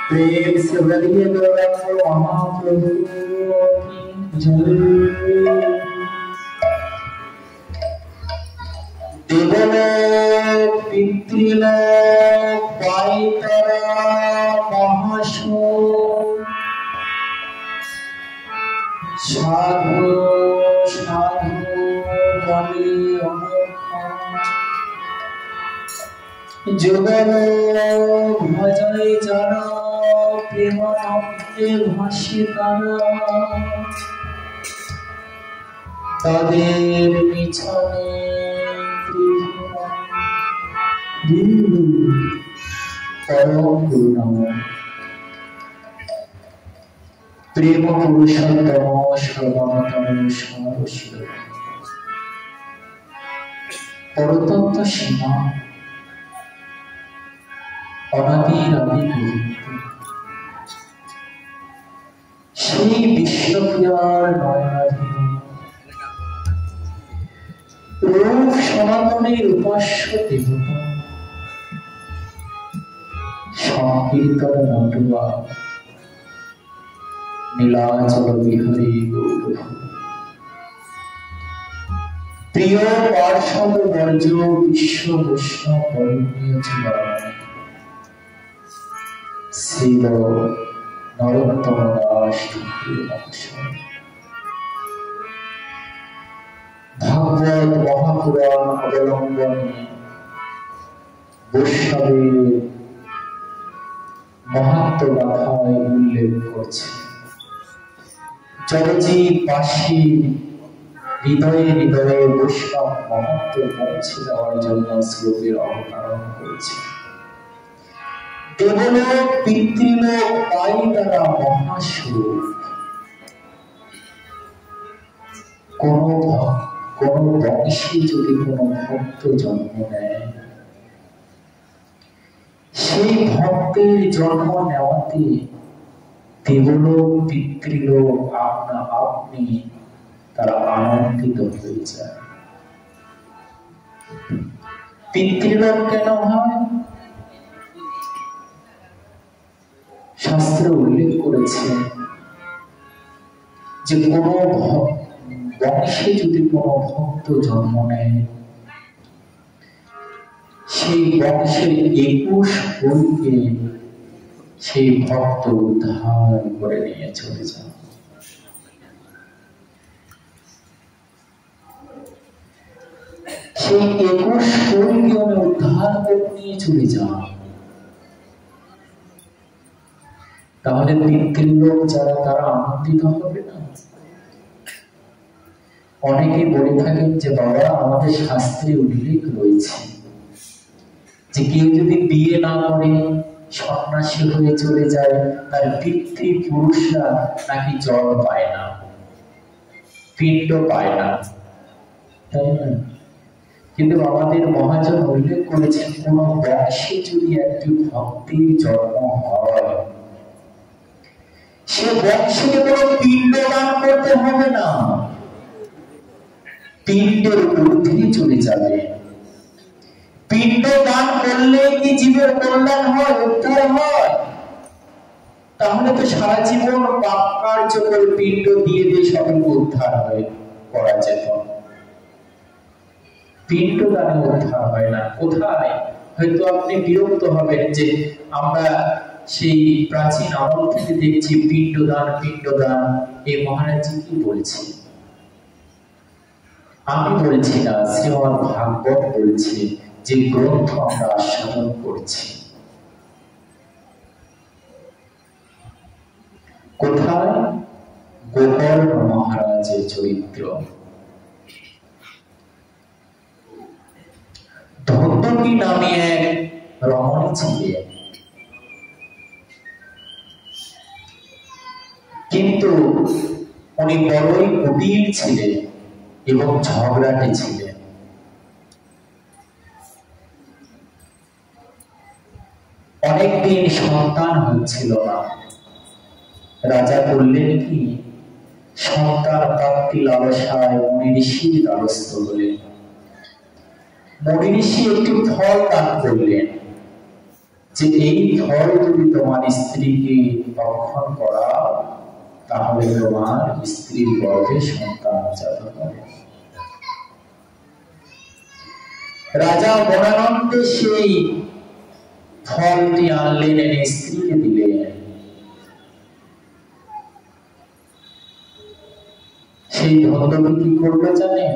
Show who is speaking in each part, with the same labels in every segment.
Speaker 1: प्रेम से बलिए गौरव महाप्रभु देवलोक पितृलोक पाइतरा महाशोक साधु साधु বলে যুগল ভজয় যারা প্রেমানন্দে ভাসে তারা তাদের পিছনে পরম করুণাময় প্রেম পুরুষোত্তম সর্বতম সর্বশীল পরতত্ত্ব সীমা অনাদির আদি গোবিন্দ সেই বিশ্বপ্রিয়ার নয়নাধীন রূপ সনাতনের উপাস্য দেবতা সংকীর্তন নটুয়া নীলাচল বিহারী গৌর প্রিয় পার্ষদ বর্জ বিশ্ব বৈষ্ণব বরণীয় চূড়ায় শিব নরোত্তম দাস ঠাকুর মহাশয় ভাগবত মহাপুরাণ অবলম্বনে বৈষ্ণবের মাহাত্ম্য গাথায় উল্লেখ করছে জগজীববাসী হৃদয়ে হৃদয়ে বৈষ্ণব মাহাত্ম্য পৌঁছে দেওয়ার জন্য শ্লোকের অবতারণ করেছে দেবলোক পিতৃলোক পাই তারা মহাস্বরূপ কোন বংশে যদি কোন ভক্ত জন্ম নেয় সেই ভক্তের জন্ম নেওয়াতে দেবলোক পিতৃলোক আপনা আপনি তারা আনন্দিত হয়ে যায় পিতৃলোক কেন হয় শাস্ত্রে উল্লেখ করেছে যে কোন বংশে যদি কোন ভক্ত জন্ম নেয় সেই বংশের 21 কুলকে সেই ভক্ত উদ্ধার করে নিয়ে চলে যান সেই 21 কুলকে উদ্ধার করে নিয়ে চলে যান তাহলে পিতৃলোক যারা তারা আনন্দিত হবে না অনেকে বলে থাকেন যে বাবা আমাদের শাস্ত্রে উল্লেখ রয়েছে যে কেউ যদি বিয়ে না করে সন্ন্যাসী হয়ে চলে যায় তার পিতৃপুরুষরা নাকি জল পায় না পিণ্ড পায় না তাই না কিন্তু আমাদের মহাজন উল্লেখ করেছেন কোন বংশে যদি একটি ভক্তির জন্ম হয় সে বংশে কোনো পিণ্ড দান করতে হবে না পিণ্ডের ঊর্ধ্বে চলে যাবে পিণ্ড দান করলে কি জীবের কল্যাণ হয় উদ্ধার হয় তাহলে তো সারা জীবন পাপ কার্য করে পিণ্ড দিয়ে দিয়ে সকলকে উদ্ধার হয় করা যেত পিণ্ড দানে উদ্ধার হয় না কোথায় হয়তো আপনি বিরক্ত হবেন যে আমরা সেই প্রাচীন আমল থেকে দেখছি পিণ্ডদান এই মহারাজ কি বলছে আমি বলছি না শ্রীমদ ভাগবত বলছে যে গ্রন্থ আমরা আস্বাদন করছি কোথায় গোকর্ণ মহারাজের চরিত্র ধন্বন্তরী নামে এক রমণী ছিলেন কিন্তু উনি বড়ই কুটিল ছিলেন এবং ঝগড়াটে ছিলেন অনেকদিন সন্তান হচ্ছিল না রাজা বললেন কি সন্তান প্রাপ্তি লালসায় মুনি ঋষির দ্বারস্থ হলেন মুনি ঋষি একটি ফল দান করলেন যে এই ফল যদি তোমার স্ত্রীকে ভক্ষণ করা তাহলে তোমার স্ত্রীর গর্ভে সন্তান জাত হবে রাজা মনানন্দে সেই ফলটি আনলেন এনে স্ত্রীকে দিলেন সেই ধন্যবাদ কি করলো জানেন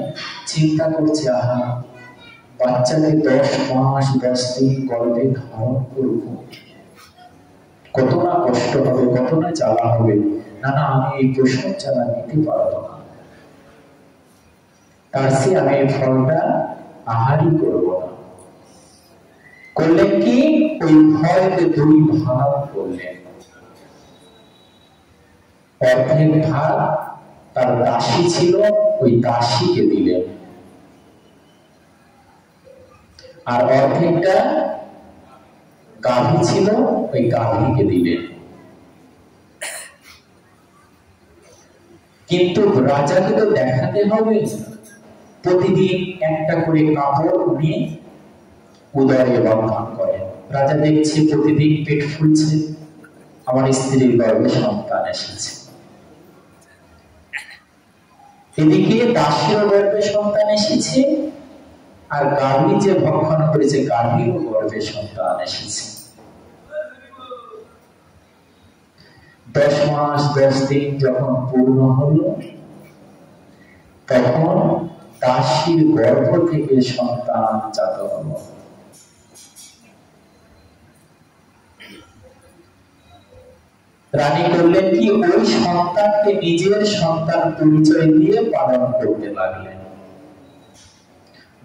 Speaker 1: চিন্তা করছে, আহা, বাচ্চাকে 10 মাস 10 দিন গর্ভে ধারণ করব, কত না কষ্ট হবে, কত না জ্বালা হবে। না না, আমি এই প্রসব জ্বালা নিতে পারবো না, তার চেয়ে আমি এই ফলটা আহারই করব না। করলেন কি, ওই ভয়কে 2 ভাগ করলেন। অর্ধেক ভাগ তার দাসী ছিল, ওই দাসীকে দিলেন, আর অর্ধেকটা গাভী ছিল, ওই গাভীকে দিলেন। কিন্তু রাজাকে তো দেখাতে হবে, প্রতিদিন একটা করে কাপড় উনি উদরে বন্ধন করেন। রাজা দেখছে প্রতিদিন পেট ফুলছে, আমার স্ত্রীর গর্ভে সন্তান এসেছে। এদিকে দাসীর গর্ভে সন্তান এসেছে, আর গাভী যে ভক্ষণ করেছে গাভীর গর্ভে সন্তান এসেছে। 10 মাস 10 দিন যখন পূর্ণ হলো, তখন দাসীর গর্ভ থেকে সন্তান জাত হলো। রানী করলেন কি, ওই সন্তানকে নিজের সন্তান পরিচয় দিয়ে পালন করতে লাগলেন।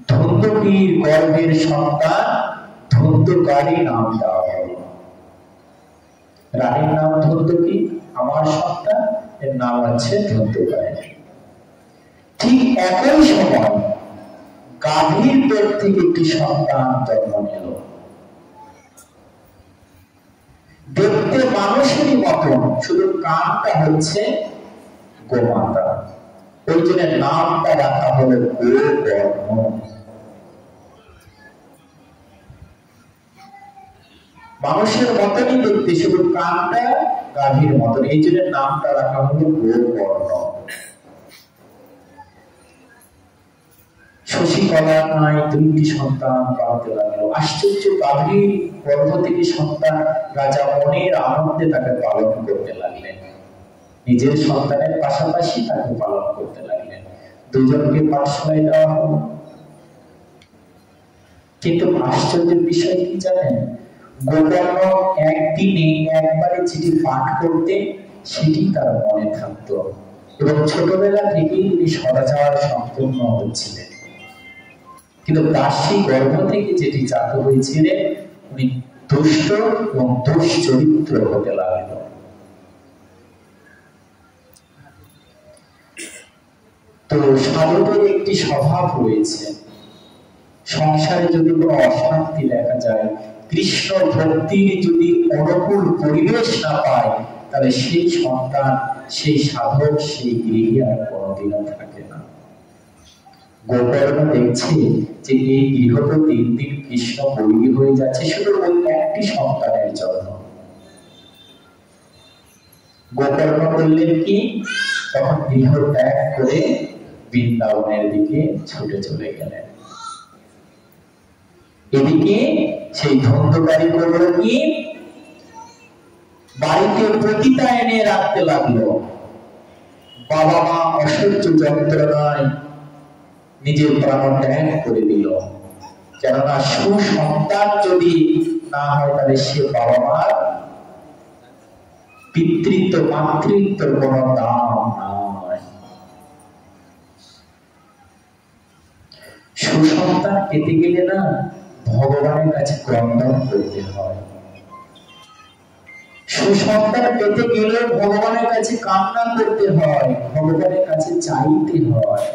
Speaker 1: ধন্দুকীর গর্ভের সন্তান ধন্দুকারী নাম দেওয়া হলো। রানীর নাম ধন্দুকী, আমার সন্তান, এর নাম হচ্ছে ধন্দুকারী। ঠিক একই সময় গাভীর পেট থেকে একটি সন্তান জন্ম নিল, দেখতে মানুষেরই মতন, শুধু কানটা হচ্ছে গোমাতা। ওই জন্য নামটা রাখা হলো গোবর্ণ। মানুষের মতনই দেখতে, শুধু কানটা গাভীর মতন, এই জন্য নামটা রাখা হলো গোবর্ণ। শশীকলা নাই 2টি সন্তান পালতে লাগলো। আশ্চর্য, গাভীর গর্ভ থেকে সন্তান রাজা মনের আনন্দে তাকে পালন করতে লাগলেন, নিজের সন্তানের পাশাপাশি তাকে পালন করতে লাগলেন। 2জনকে পাঠশালায় দেওয়া হলো। কিন্তু আশ্চর্যের বিষয় কি জানেন, গোবর্ণ একদিনে একবারে যেটি পাঠ করতে, সেটি তার মনে থাকতো, এবং ছোটবেলা থেকেই তিনি সদাচার সম্পন্ন হচ্ছিলেন। কিন্তু দাসী গর্ভ থেকে যেটি জাত হয়েছিলেন, উনি দুষ্ট এবং দুশ্চরিত্র হতে লাগল। তো সাধুদের একটি স্বভাব রয়েছে, সংসারে যদি কোনো অশান্তি দেখা যায়, কৃষ্ণ ভক্তির যদি অনুকূল পরিবেশ না পায়, তাহলে সেই সন্তান, সেই সাধক, সেই গৃহে আর কোনোদিনও থাকে না। গোবর্ণ দেখছে যে এই গৃহ তো দিন দিন কৃষ্ণ বৈরী হয়ে যাচ্ছে, শুধু ওই একটি সন্তানের জন্য। গোবর্ণ করলেন কি, তখন গৃহ ত্যাগ করে বৃন্দাবনের দিকে ছুটে চলে গেলেন। এদিকে সেই ধন্দকারী করল কি, বাড়িতে পতিতা এনে রাখতে লাগলো। বাবা মা অসহ্য যন্ত্রণায় নিজের প্রাণ ত্যাগ করে দিল। কেননা সুসন্তান যদি না হয়, তাহলে সে বাবা মার পিতৃত্ব মাতৃত্বের কোন দাম নয়। সুসন্তান পেতে গেলে না, ভগবানের কাছে ক্রন্দন করতে হয়। সুসন্তান পেতে গেলে ভগবানের কাছে কান্না করতে হয়, ভগবানের কাছে চাইতে হয়।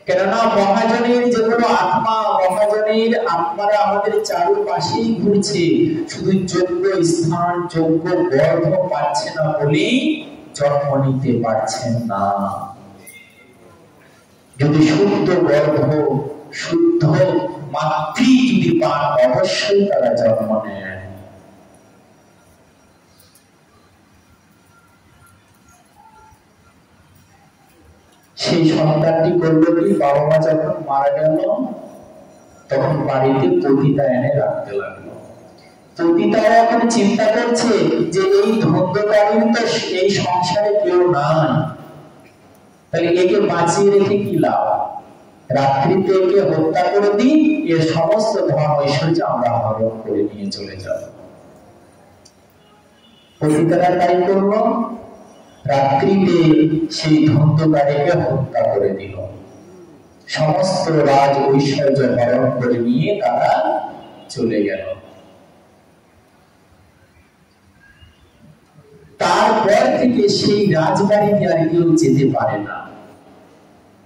Speaker 1: কেননা মহাজনের যেগুলো আত্মা, মহাজনের আত্মারা আমাদের চারপাশেই ঘুরছে, শুধু যোগ্য স্থান, যোগ্য গর্ভ পাচ্ছে না বলেই জন্ম নিতে পারছেন না। যদি শুদ্ধ গর্ভ, শুদ্ধ মাতৃ যদি পান, অবশ্যই তারা জন্ম নেয়। সেই সন্তানটি করলো কি, বাবা মা যখন মারা গেল, তখন বাড়িতে পতিতা এনে রাখতে লাগলো। পতিতারা এখন চিন্তা করছে যে এই ধন্দকারীর তো এই সংসারে কেউ নাই, তাহলে একে বাঁচিয়ে রেখে কি লাভ? রাত্রিতে একে হত্যা করে দিই, এর সমস্ত ধন ঐশ্বর্য আমরা হরণ করে নিয়ে চলে যাব। পতিতারা তাই করল, রাত্রিতে সেই ধন্ধকারীকে হত্যা করে দিল, সমস্ত রাজ ঐশ্বর্য হরণ করে নিয়ে তারা চলে গেল। তারপর থেকে সেই রাজবাড়িতে আর কেউ যেতে পারে না।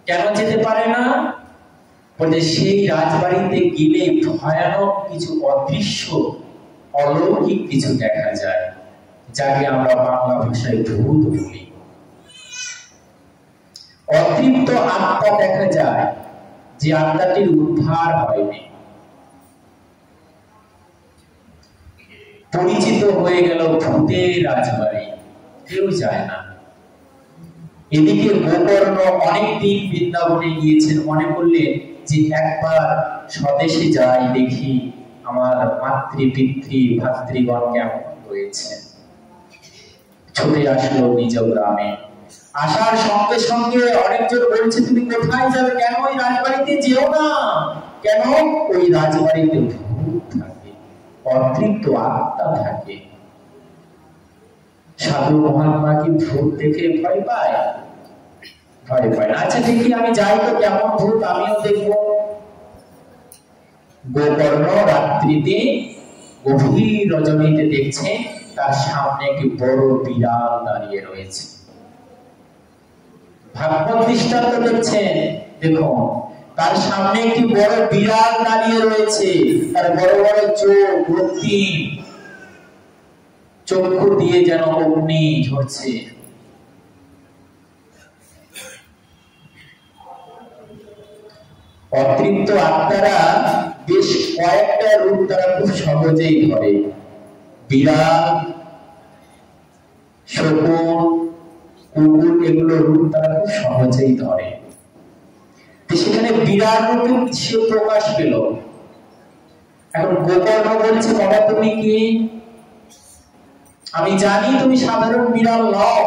Speaker 1: কেন যেতে পারে না? বলে সেই রাজবাড়িতে গেলে ভয়ানক কিছু অদৃশ্য অলৌকিক কিছু দেখা যায়, যাকে আমরা বাংলা ভাষায় ভূত বলি। অতৃপ্ত আত্মা দেখা যায়, যে আত্মাটির উদ্ধার হয়নি। পরিচিত হয়ে গেল ভূতের রাজবাড়ি, কেউ যায় না। এদিকে গোকর্ণ অনেকদিন বৃন্দাবনে গিয়েছেন, মনে করলেন যে একবার স্বদেশে যাই, দেখি আমার মাতৃ পিতৃ ভাতৃগণ কেমন রয়েছে। ছুটে আসলো নিজ গ্রামে। আসার সঙ্গে সঙ্গে অনেকজন বলছে, তুমি কোথায় যাবে? কেন ওই রাজবাড়িতে যেও না। কেন? ওই রাজবাড়িতে ভূত থাকে, অতৃপ্ত আত্মা থাকে। সাধু মহাত্মা কি ভূত দেখে ভয় পায়? ভয় পায় না। আচ্ছা দেখি আমি যাই তো, কেমন ভূত আমিও দেখবো। গোকর্ণ রাত্রিতে গভীর রজনীতে দেখছে তার সামনে একটি বড় বিড়াল দাঁড়িয়ে রয়েছে। ভাগবত দৃষ্টান্ত দেখছেন, দেখুন তার সামনে একটি বড় বিড়াল দাঁড়িয়ে রয়েছে, তার বড় বড় চোখ, রক্তিম চক্ষু দিয়ে যেন অগ্নি ঝরছে। অতৃপ্ত আত্মারা বেশ কয়েকটা রূপ তারা খুব সহজেই ধরে। বিড়াল, শকুন, কুকুর, এগুলো রূপ তারা খুব সহজেই ধরে। সেখানে বিড়াল রূপে সে প্রকাশ পেল। এখন গোকর্ণ বলছে, বাবা তুমি কি? আমি জানি তুমি সাধারণ বিড়াল নও,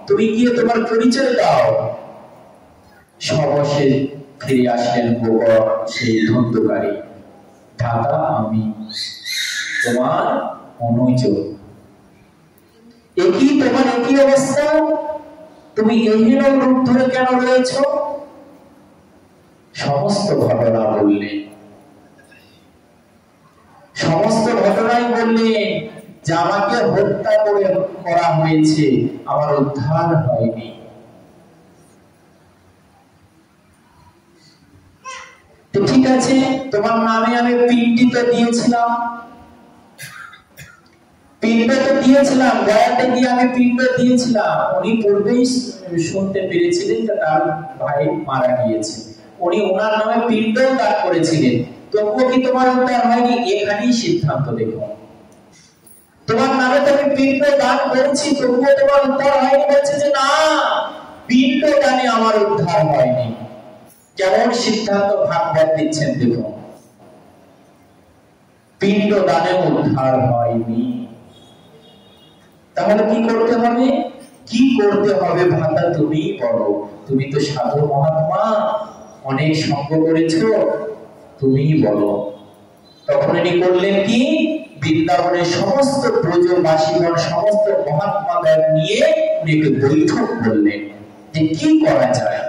Speaker 1: তুমি গিয়ে তোমার পরিচয় দাও। সবশেষে ফিরে আসলেন গোকর্ণ সেই ধন্ধকারী, দাদা আমি তোমার অনুজ। একই তোমার একই অবস্থা, তুমি এইহীন রূপ ধরে কেন রয়েছ? সমস্ত ঘটনা বললেন, সমস্ত ঘটনাই বললেন যে আমাকে হত্যা করা হয়েছে, আমার উদ্ধার হয়নি। তো ঠিক আছে, তোমার নামে আমি পিণ্ডি তো দিয়েছিলাম, পিণ্ড তো দিয়েছিলাম, গয়াতে গিয়ে আমি পিণ্ড দিয়েছিলাম। উনি পূর্বেই শুনতে পেরেছিলেন যে তার ভাই মারা গিয়েছে, উনি ওনার নামে পিণ্ড দান করেছিলেন। তবুও কি তোমার উদ্ধার হয়নি? এখানেই সিদ্ধান্ত দেখো, তোমার নামে তো আমি পিণ্ড দান করেছি, তবুও তোমার উদ্ধার হয়নি। বলছে যে না, পিণ্ড দানে আমার উদ্ধার হয়নি। কেমন সিদ্ধান্ত ভাগবত দিচ্ছেন দেখো, পিণ্ড দানে উদ্ধার হয়নি। তাহলে কি করতে হবে? কি করতে হবে ভাতা তুমি বলো। তুমি তো সাধু মহাত্মা, অনেক সঙ্গ করেছো, তুমি বলো। তখন ইনি করলেন কি, বৃন্দাবনের সমস্ত ব্রজবাসীগণ, সমস্ত মহাত্মাগণ নিয়ে উনি একটু বৈঠক করলেন যে কি করা যায়।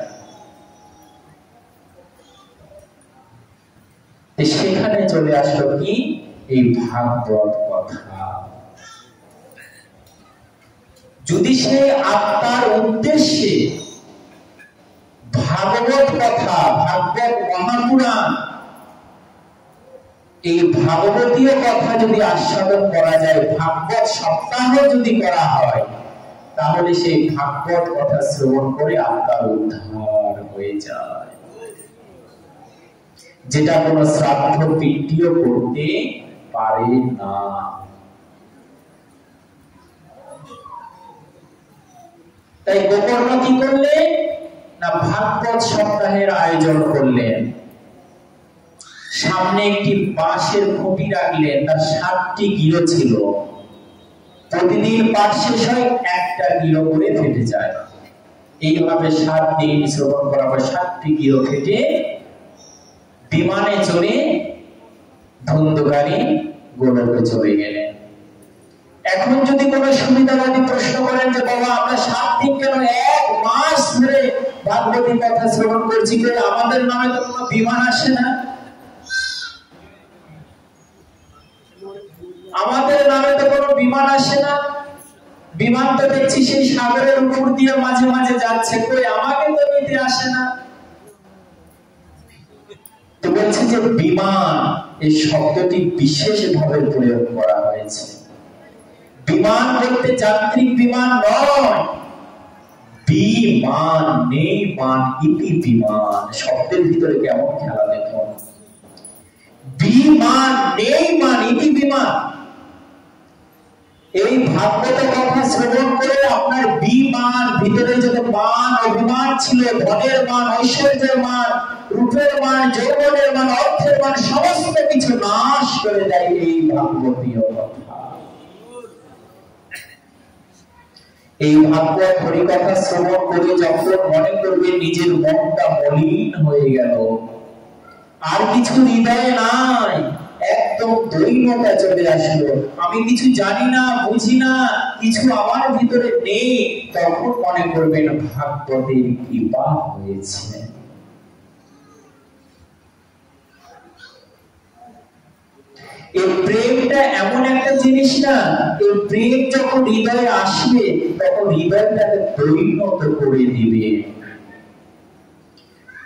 Speaker 1: সেখানে চলে আসলো কি, এই ভাগবত কথা। যদি সে আত্মার উদ্দেশ্যে ভাগবত কথা, ভাগবত মহাপুরাণ, এই ভাগবতীয় কথা যদি আস্বাদন করা যায়, ভাগবত সপ্তাহ যদি করা হয়, তাহলে সেই ভাগবত কথা শ্রবণ করে আত্মার উদ্ধার হয়ে যায়, যেটা কোন শ্রাদ্ধ পিণ্ডিও করতে পারে না। তাই গোকর্ণ কি করলেন না, ভাগবত সপ্তাহের আয়োজন করলেন। সামনে একটি বাঁশের খুঁটি রাখলেন, তার 7টি গিরো ছিল। প্রতিদিন পাঠ শেষ হয়, একটা গিরো করে ফেটে যায়। এইভাবে 7 দিন শ্রবণ করার পর 7টি গৃহ কেটে বিমানে চড়ে ধন্দকারী গোলকে চলে গেলেন। এখন যদি কোনো সুবিধাবাদী প্রশ্ন করেন যে বাবা আমরা 7 দিন কেন 1 মাস ধরে ভাগবতী কথা শ্রবণ করছি, কিন্তু আমাদের নামে তো কোনো বিমান আসে না, আমাদের নামে তো কোনো বিমান আসে না, বিমান তো দেখছি সেই সাগরের উপর দিয়ে মাঝে মাঝে যাচ্ছে, কই আমাকে তো নিতে আসে না। তো বলছে যে বিমান এই শব্দটি বিশেষভাবে প্রয়োগ করা হয়েছে। বিমান বলতে যাত্রিক বিমান নয়, বিমান নেই মান ইতি বিমান, শব্দের ভিতরে কেমন খেলা দেখুন। বিমান নেই মান ইতি বিমান। এই ভাগবত কথা শ্রবণ করে আপনার বিমান ভিতরে যত মান অভিমান ছিল, ধনের মান, ঐশ্বর্যের মান, রূপের মান, যৌবনের মান, অর্থের মান, সমস্ত কিছু নাশ করে দেয় এই ভাগবতীয় কথা। এই ভাগবত হরিকথা শ্রবণ করে যখন মনে করবে নিজের মনটা মলিন হয়ে গেল, আর কিছু হৃদয়ে নাই, একদম দৈন্যতা চলে আসলো, আমি কিছু জানি না, বুঝি না, কিছু আমার ভিতরে নেই, তখন মনে করবেন ভাগবতের কৃপা হয়েছে। এই প্রেমটা এমন একটা জিনিস না, এই প্রেম যখন হৃদয়ে আসবে তখন হৃদয়টাকে পরিণত করে দিবে।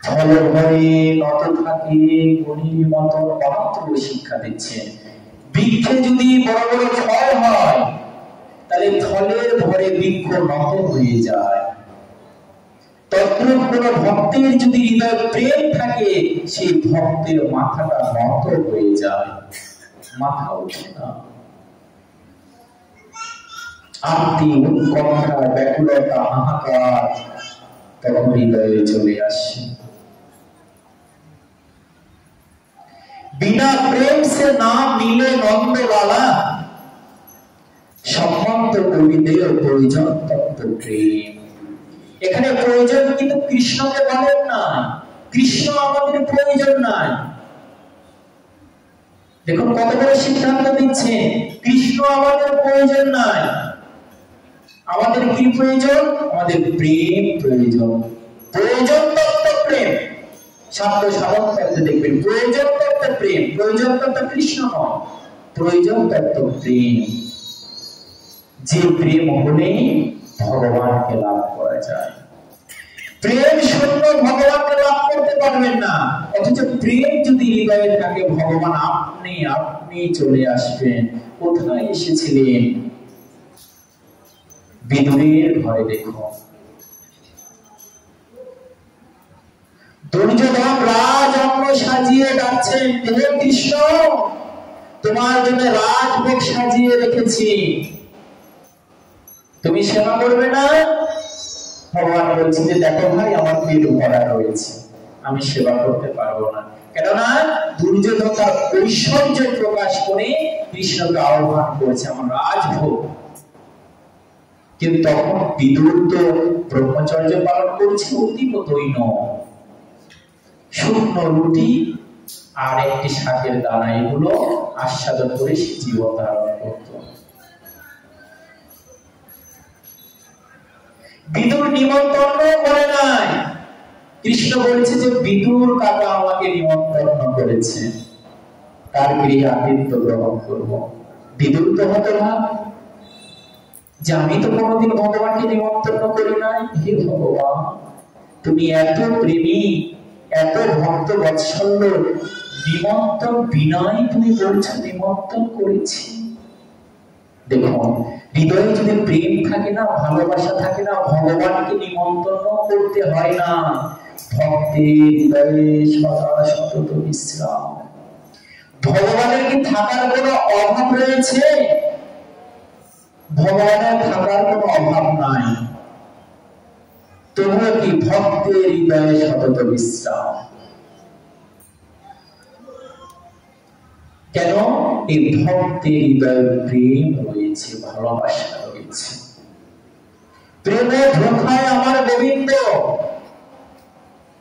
Speaker 1: ফল ভরে নত থাকে গণির মতন অনন্ত শিক্ষা দিচ্ছে। বৃক্ষে যদি বড় বড় ফল হয় তাহলে ফলের ভরে বৃক্ষ নত হয়ে যায়। তদ্রূপ কোন ভক্তের যদি হৃদয়ে প্রেম থাকে সেই ভক্তের মাথাটা নত হয়ে যায়, মাথা ওঠে না। আরতি, উৎকণ্ঠা, ব্যাকুলতা, হাহাকার তখন হৃদয়ে চলে আসে। बिना प्रेम से नाम मिले नंदलाला, সম্বন্ধ করিলে প্রয়োজন তত্ত্ব প্রেম। এখানে প্রয়োজন কিন্তু কৃষ্ণকে বলেন না, কৃষ্ণ আমাদের প্রয়োজন নাই। দেখুন কত বড় সিদ্ধান্ত দিচ্ছে, কৃষ্ণ আমাদের প্রয়োজন নাই। আমাদের কি প্রয়োজন? আমাদের প্রেম প্রয়োজন। প্রয়োজন তত্ত্ব প্রেম। শব্দ সাধারণ দেখবেন, প্রয়োজন তত্ত্ব প্রেম। প্রয়োজন তত্ত্ব কৃষ্ণ নয়, প্রয়োজন তত্ত্ব প্রেম। যে প্রেম হলে ভগবানকে লাভ করা যায়। প্রেম শূন্য ভগবানকে লাভ করতে পারবেন না, অথচ প্রেম যদি হৃদয়ে থাকে ভগবান আপনি আপনি চলে আসবেন। কোথায় এসেছিলেন? বিদুরের ঘরে দেখুন, দুর্যোধন রাজ অন্ন সাজিয়ে ডাকছেন, হে কৃষ্ণ তোমার জন্য রাজভোগ সাজিয়ে রেখেছি, তুমি সেবা করবে না? ভগবান বলছেন যে দেখো ভাই আমার পেট ভরা রয়েছে, আমি সেবা করতে পারবো না। কেননা দুর্যোধন তার ঐশ্বর্য প্রকাশ করে কৃষ্ণকে আহ্বান করেছে আমার রাজভোগ। কিন্তু তখন বিদুর তো ব্রহ্মচর্য পালন করছে, অতীব দৈন্য, শুকনো রুটি আর একটি শাকের দানা এগুলো আস্বাদন করে সে জীবন ধারণ করত। বিদুর নিমন্ত্রণ করে নাই। কৃষ্ণ বলছে যে বিদুর কাকা আমাকে নিমন্ত্রণ করেছে, তার গৃহে আতিথ্য গ্রহণ করব। বিদুর তো হতভাগ যে আমি তো কোনোদিন ভগবানকে নিমন্ত্রণ করি নাই। হে ভগবান, তুমি এত প্রেমী, এত ভক্ত বৎসল্য, নিমন্ত্রণ বিনয় তুমি বলছো নিমন্ত্রণ করেছি। দেখুন হৃদয়ে যদি প্রেম থাকে না, ভালোবাসা থাকে না, ভগবানকে নিমন্ত্রণ করতে হয় না। ভক্তের হৃদয়ে সদা সতত বিশ্রাম। ভগবানের কি থাকার কোনো অভাব রয়েছে? ভগবানের থাকার কোনো অভাব নাই, তবুও কি ভক্তের হৃদয়ে সতত বিশ্রাম। কেন? এই ভক্তের হৃদয়ে প্রেম রয়েছে, ভালোবাসা রয়েছে। প্রেমে ধোঁকায় আমার গোবিন্দ।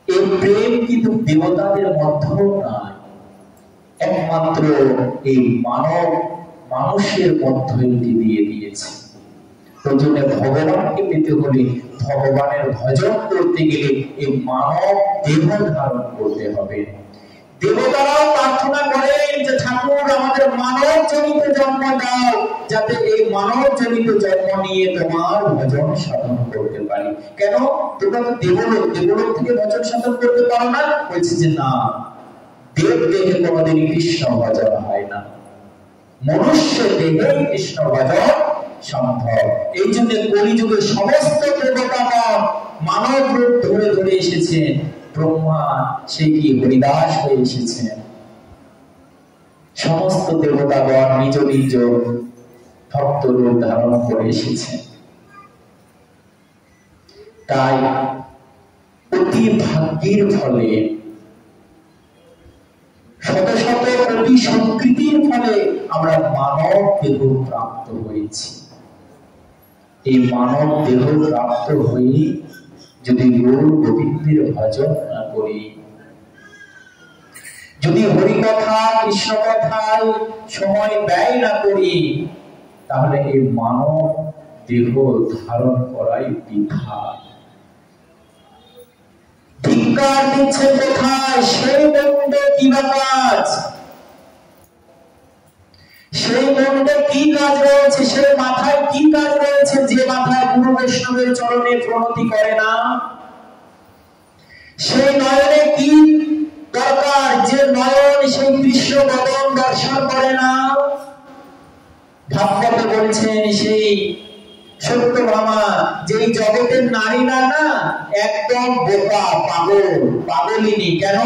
Speaker 1: এই প্রেম কিন্তু দেবতাদের মধ্যেও নাই, একমাত্র এই মানুষের মধ্যে এটি দিয়ে দিয়েছে। প্রয়োজনে ভগবানকে পেতে হলে, ভগবানের ভজন করতে গেলে এই মানব দেহ ধারণ করতে হবে। দেবতারাও প্রার্থনা করেন যে ঠাকুর আমাদের মানব জনিত জন্ম দাও, যাতে এই মানব জনিত জন্ম নিয়ে তোমার ভজন সাধন করতে পারি। কেন? তোমরা তো দেবলোক থেকে ভজন সাধন করতে পারো না? বলছে যে না, দেব দেহে কোনোদিন কৃষ্ণ ভজন হয় না, মনুষ্য দেহে কৃষ্ণ ভজন সম্ভব। এই জন্য কলিযুগে সমস্ত দেবতাগণ মানব রূপ ধরে ধরে এসেছেন। ব্রহ্মা সে কি হরিদাস হয়ে এসেছেন। সমস্ত দেবতাগণ নিজ নিজ ভক্ত রূপ ধারণ করে এসেছেন। তাই অতি ভাগ্যের ফলে, শত শত কোটি সংকৃতির ফলে আমরা মানব দেহ প্রাপ্ত হয়েছি। এই মানব দেহ প্রাপ্ত হয়ে যদি গৌর গোবিন্দের ভজন না করি, যদি হরিকথা কৃষ্ণ কথায় সময় ব্যয় না করি, তাহলে এই মানব দেহ ধারণ করাই বৃথা। ধিক্কার দিচ্ছে কোথায়? সেই মন্ডে কি বা কাজ? সেই মন্ডে কি কাজ রয়েছে? সেই মাথায় কি কাজ রয়েছে যে মাথায় গুরু বৈষ্ণবের চরণে প্রণতি করে না? সেই নয়নে কি দরকার যে নয়ন সেই কৃষ্ণ বদন দর্শন করে না? ভাগবতে বলছেন সেই সত্যভামা যে জগতের নারীরা না একদম বোকা, পাগলিনী। কেন?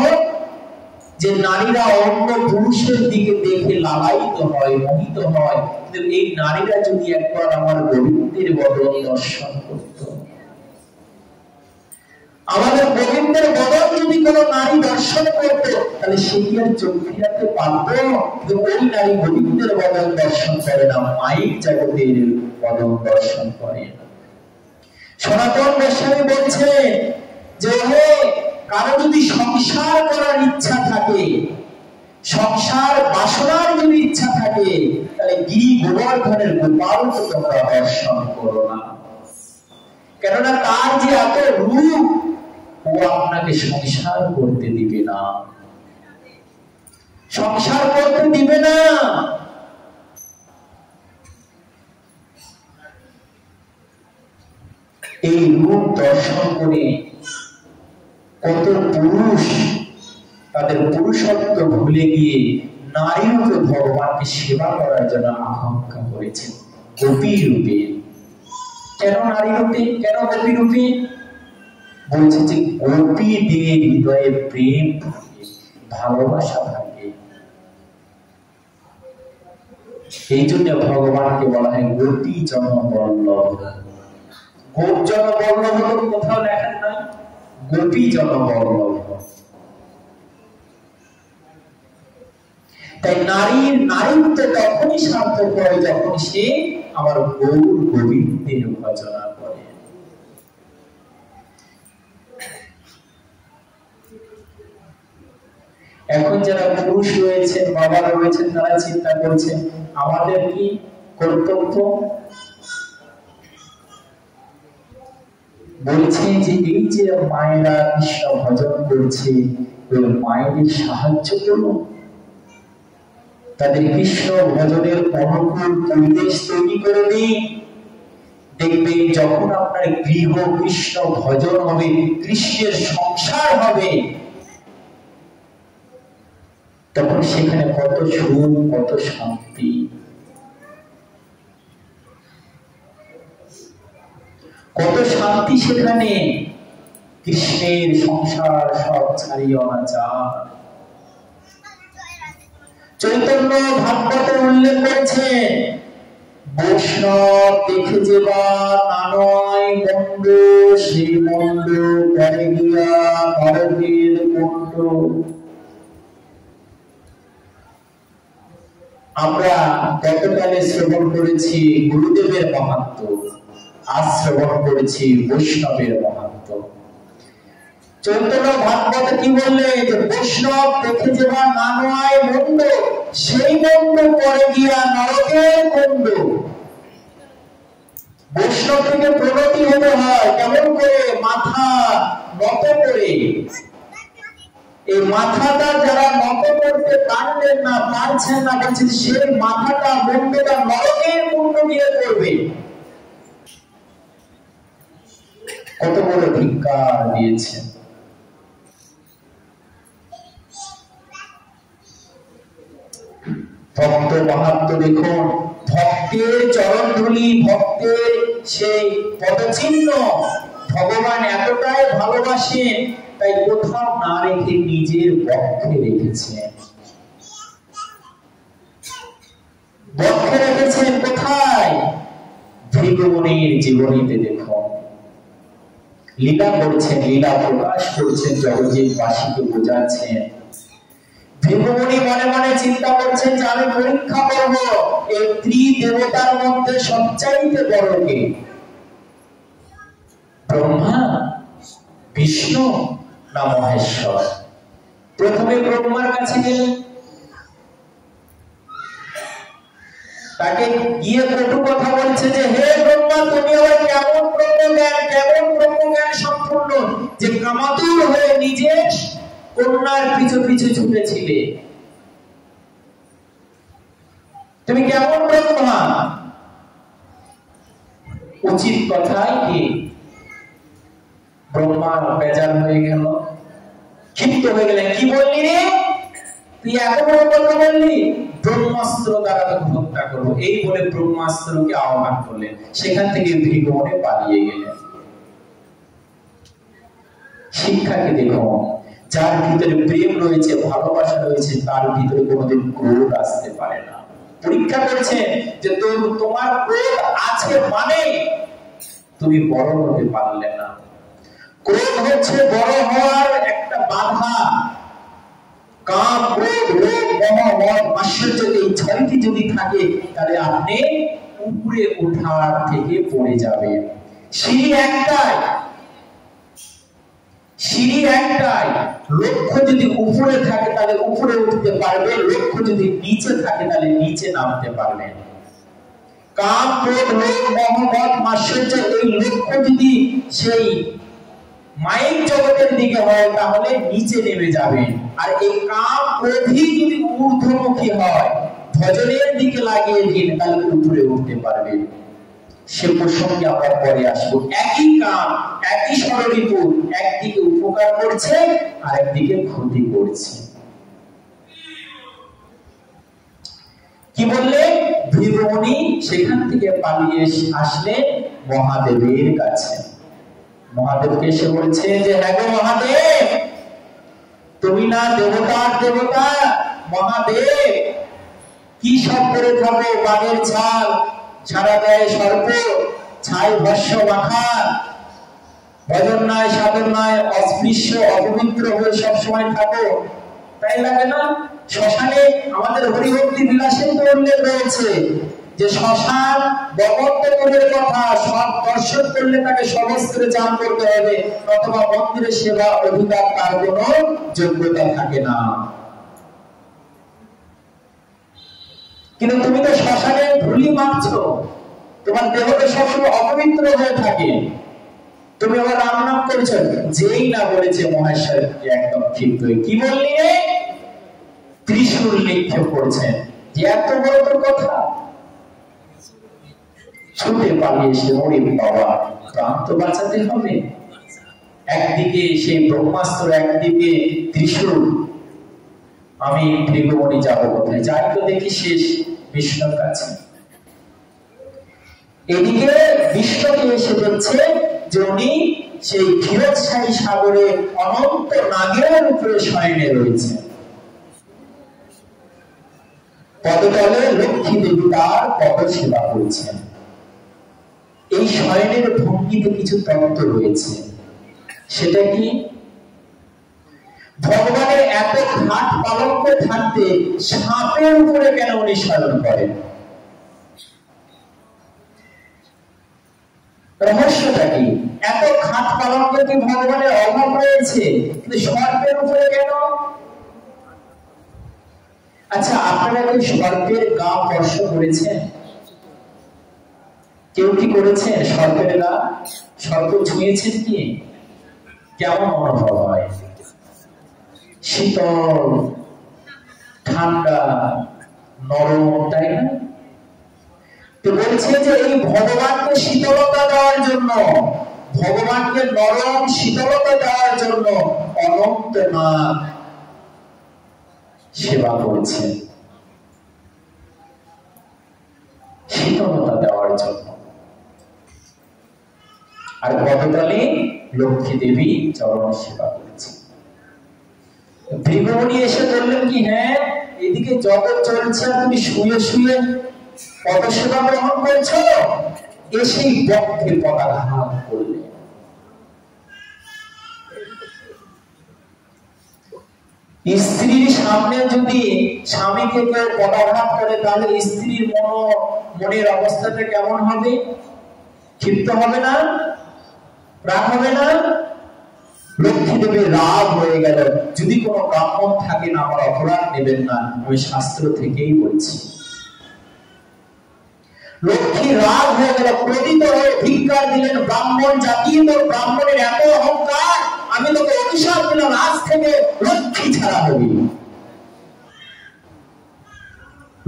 Speaker 1: যে নারীরা অন্য পুরুষের দিকে দেখে লালায়িত হয়, মোহিত হয়। কিন্তু এই নারীরা যদি একবার আমার গোবিন্দের বদন দর্শন করত, আমাদের গোবিন্দের বদন যদি কোনো নারী দর্শন করত, তাহলে সে কি আর চোখ ফিরাতে পারত? কিন্তু ওই নারী গোবিন্দের বদন দর্শন করে না, মাইক জগতের বদন দর্শন করে। সনাতন গোস্বামী বলছে যে কারো যদি সংসার করার ইচ্ছা থাকে, সংসার বাসনার যদি ইচ্ছা থাকে, তাহলে গিরি গোবর্ধনের গোপালকে তোমরা দর্শন করো না। কেননা তার যে এত রূপ, ও আপনাকে সংসার করতে দিবে না, সংসার করতে দিবে না। এই রূপ দর্শন করে কত পুরুষ তাদের পুরুষত্ব ভুলে গিয়ে নারী রূপে ভগবানকে সেবা করার জন্য আকাঙ্ক্ষা করেছেন গোপী রূপে। কেন নারী রূপে, কেন গোপী রূপে? বলছে যে গোপীদের হৃদয়ে প্রেম থাকে, ভালোবাসা থাকে। এই জন্য ভগবানকে বলা হয় গোপী জনবল্লভ। গোপ জনবল্লভ কোথাও লেখেন না, গোপী জনবল্লভ। তাই নারীর নারীত্ব তখনই সার্থক হয় যখন সে আমার গৌর গোবিন্দের ভজনা করে। এখন যারা পুরুষ রয়েছেন, বাবারা রয়েছেন, তারা চিন্তা করছেন আমাদের কি কর্তব্য। বলছে যে এই যে মায়েরা কৃষ্ণ ভজন করছে, ওই মায়েদের সাহায্য করুন, তাদের কৃষ্ণ ভজনের অনুকূল পরিবেশ তৈরি করে দিন। দেখবেন যখন আপনার গৃহ কৃষ্ণ ভজন হবে, কৃষ্ণের সংসার হবে, তখন সেখানে কত সুখ, কত শান্তি, কত শান্তি সেখানে। কৃষ্ণের সংসার সব ছাড়িয়ে আনা যায়। চৈতন্য ভাগবতে উল্লেখ করেছে বৈষ্ণব দেখে যে বা নানয় মন্ড, সেই মন্ড পরে গিয়া নরকের কুণ্ড। আমরা গতকালে শ্রবণ করেছি গুরুদেবের মাহাত্ম্য। আজ শ্রবণ করেছি বৈষ্ণবের মাহাত্ম্য। চৈতন্য ভাগবত কি বললে, যে বৈষ্ণব দেখে যেবা না নয় মন্দ, সেই মন্দ পরে গিয়া নরকের কুণ্ড। বৈষ্ণব থেকে প্রগতি হতে হয় কেমন করে? মাথা নত করে। এই মাথাটা যারা নত করতে পারলেন না, পারছেন না, বলছেন সেই মাথাটা মন্ডটা নরকের কুণ্ড গিয়ে করবে। কত বড় ধিক্কার দিয়েছেন। ভক্ত মাহাত্ম্য দেখুন, ভক্তের চরণধূলি, ভক্তের সেই পদচিহ্ন ভগবান এতটাই ভালোবাসেন, তাই কোথাও না রেখে নিজের বক্ষে রেখেছেন। বক্ষে রেখেছেন কোথায়? ভৃগুমুনির জীবনীতে দেখুন, লীলা করছেন, লীলা প্রকাশ করছেন, জগৎবাসীকে বোঝাচ্ছেন। ভৃগুমুনি মনে মনে চিন্তা করছেন যে আমি পরীক্ষা করব এই ত্রিদেবতার মধ্যে সবচাইতে বড় কে, ব্রহ্মা, বিষ্ণু না মহেশ্বর। প্রথমে ব্রহ্মার কাছে গেলেন, তাকে গিয়ে কটু কথা বলছে যে হে ব্রহ্মা, তুমি আবার কেমন ব্রহ্মজ্ঞান, কেমন ব্রহ্মজ্ঞান সম্পূর্ণ যে কামাতুর হয়ে নিজের কন্যার পিছু পিছু ছুটেছিলে, তুমি কেমন ব্রহ্মা? উচিত কথাই কি? ব্রহ্মা বেজার হয়ে গেল, ক্ষিপ্ত হয়ে গেলেন। কি বললি রে তুই, এত বড় কথা বললি? ব্রহ্মাস্ত্র দ্বারা তোকে হত্যা করবো, এই বলে ব্রহ্মাস্ত্রকে আহ্বান করলেন। সেখান থেকে ভৃগুমুনি পালিয়ে গেলেন। শিক্ষাকে দেখো, যার ভিতরে প্রেম রয়েছে, ভালোবাসা রয়েছে, তার ভিতরে কোনোদিন ক্রোধ আসতে পারে না। পরীক্ষা করছে যে তোমার ক্রোধ আছে মানে তুমি বড় হতে পারলে না। ক্রোধ হচ্ছে বড় হওয়ার একটা বাধা। কাম, ক্রোধ, লোভ, মোহ, মদ, মাৎসর্য, এই ছয়টি যদি থাকে তাহলে আপনি উপরে ওঠার থেকে পড়ে যাবেন। সিঁড়ি একটাই, সিঁড়ি একটাই। লক্ষ্য যদি উপরে থাকে তাহলে উপরে উঠতে পারবে, লক্ষ্য যদি নিচে থাকে তাহলে নিচে নামতে পারবেন। কাম, ক্রোধ, লোভ, মোহ, মদ, মাৎসর্য, এই লক্ষ্য যদি সেই মাইক জগতের দিকে হয় তাহলে নিচে নেমে যাবে। আর এই কাম ক্রোধই যদি ঊর্ধ্বমুখী হয়, ভজনের দিকে লাগিয়ে দিন, তাহলে উপরে উঠতে পারবে। সে প্রসঙ্গে আমরা পরে আসবো। একই কাম, একই ষড়রিপু, একদিকে উপকার করছে আর একদিকে ক্ষতি করছে। কি বললে? ভৃগুমুনি সেখান থেকে পালিয়ে আসলেন মহাদেবের কাছে। মহাদেবকে এসে বলছে যে হ্যাঁ গো মহাদেব, তুমি না দেবতার দেবতা, মহাদেব কি সব করে থাকো? বাঘের ছাল, সারা গায়ে সর্প, ছাই ভস্য মাখা, ভজন নাই, সাধন নাই, অস্পৃশ্য অপবিত্র হয়ে সবসময় থাকো, তাই লাগে না? শ্মশানে আমাদের হরিভক্তি বিলাসে তো উল্লেখ রয়েছে যে শ্মশান বগন্তপুরের কথা, সব দর্শন করলে তাকে সবস্ত্রে চান করতে হবে, অথবা মন্দিরে সেবা অধিকার তার কোনো যোগ্যতা থাকে না। কিন্তু তুমি তো শ্মশানে ধুলি মাখছো, তোমার দেহটা সবসময় অপবিত্র হয়ে থাকে, তুমি আবার রাম নাম করেছো। যেই না বলেছে মহেশ্বর একদম ঠিক হয়ে কি বললি রে? ত্রিশূল নিক্ষেপ করছেন যে এত বড় তোর কথা। ছুটে পালিয়ে এসে ওরে বাবা, প্রাণ তো বাঁচাতে হবে। একদিকে সেই ব্রহ্মাস্ত্র, একদিকে ত্রিশূল। আমি ভৃগুমুনি যাবো কোথায়? যাই তো দেখি শেষ বিষ্ণুর কাছে। এদিকে বিষ্ণুকে এসে দেখছে যে উনি সেই ক্ষীরোদশায়ী সাগরে অনন্ত নাগের উপরে শয়নে রয়েছে। পদতলে লক্ষ্মী দেবী তার পদ সেবা করছেন। এই শয়নের ভঙ্গিতে কিছু তত্ত্ব রয়েছে। সেটা কি? ভগবানের এত ঘাট পালঙ্ক থাকতে সাপের উপরে কেন উনি শয়ন করেন? রহস্যটা কি? এত খাট পালঙ্ক কি ভগবানের অভাব রয়েছে, কিন্তু সর্পের উপরে কেন? আচ্ছা, আপনারা কি সর্পের গা স্পর্শ করেছেন? কেউ কি করেছেন সর্পের গা? সর্প ছুঁয়েছেন কি? কেমন অনুভব হয়? শীতল, ঠান্ডা, নরম, তাই না? তো বলছে যে এই ভগবানকে শীতলতা দেওয়ার জন্য, ভগবানকে নরম শীতলতা দেওয়ার জন্য অনন্তনাগ সেবা করেছে, শীতলতা দেওয়ার জন্য। আর গতকালে লক্ষ্মী দেবী চরণ সেবা করেছে। ভৃগুমুনি এসে বললেন কি, হ্যাঁ এদিকে জগৎ চলছে আর তুমি শুয়ে শুয়ে পদসেবা গ্রহণ করছ? এসেই বক্ষে পদাঘাত করলে। স্ত্রীর সামনে যদি স্বামীকে কেউ পদাঘাত করে, তাহলে স্ত্রীর মনের অবস্থাটা কেমন হবে? ক্ষিপ্ত হবে না? রাগ হবে না? লক্ষ্মী দেবীর রাগ হয়ে গেল। যদি কোনো ব্রাহ্মণ থাকেন আমার অপরাধ নেবেন না, আমি শাস্ত্র থেকেই বলছি। লক্ষ্মী রাগ হয়ে গেল, ক্রোধিত হয়ে ধিক্কার দিলেন, ব্রাহ্মণ জাতি, তোর ব্রাহ্মণের এত অহংকার, আমি তোকে অভিশাপ দিলাম, আজ থেকে লক্ষ্মী ছাড়া হবি।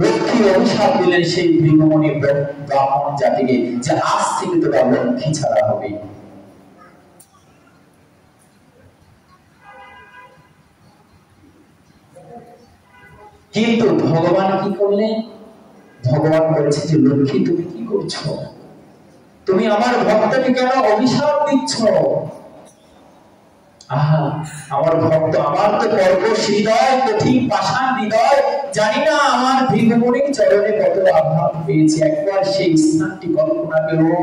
Speaker 1: লক্ষ্মী অভিশাপ দিলেন সেই ভৃগুমুনি ব্রাহ্মণ জাতিকে, যে আজ থেকে তোরা লক্ষ্মী ছাড়া হবে। কিন্তু ভগবান কি করলেন? ভগবান বলেছে যে লক্ষ্মী তুমি কি করছো? তুমি আমার ভক্তকে কেন অভিশাপ দিচ্ছ? আহা, আমার ভক্ত, আমার তো কর্কশ হৃদয়, কঠিন পাষাণ হৃদয়, জানি না আমার ভৃগুমুনির চরণে কত আঘাত পেয়েছে। একবার সেই স্থানটি কল্পনা করো।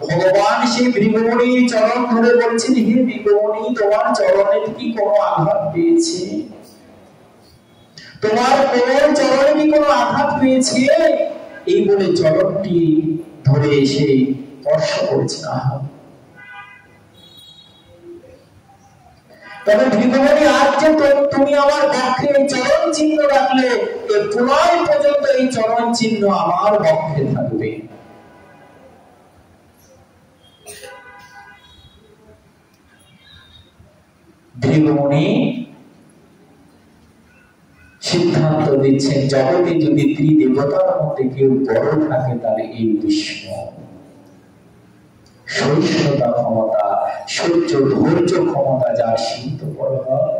Speaker 1: ভগবান সেই ভৃগুমুনির চরণ ধরে বলছেন, হে ভৃগুমুনি, তোমার চরণে কি কোনো আঘাত পেয়েছে? তোমার কোমল চরণে কি কোনো আঘাত পেয়েছে? এই বলে চরণটি ধরে এসে স্পর্শ করছে। আহা, তবে ভৃগুমুনি, আজ যে তুমি আমার বক্ষে এই চরণ চিহ্ন রাখলে, এ প্রলয় পর্যন্ত এই চরণ চিহ্ন আমার বক্ষে থাকবে। ভৃগুমুনি সিদ্ধান্ত দিচ্ছেন, জগতে যদি ত্রিদেবতার মধ্যে কেউ বড় থাকে তাহলে এই বিষ্ণু। সহিষ্ণুতা ক্ষমতা, সহ্য ধৈর্য ক্ষমতা যার, সেই তো বড় হয়।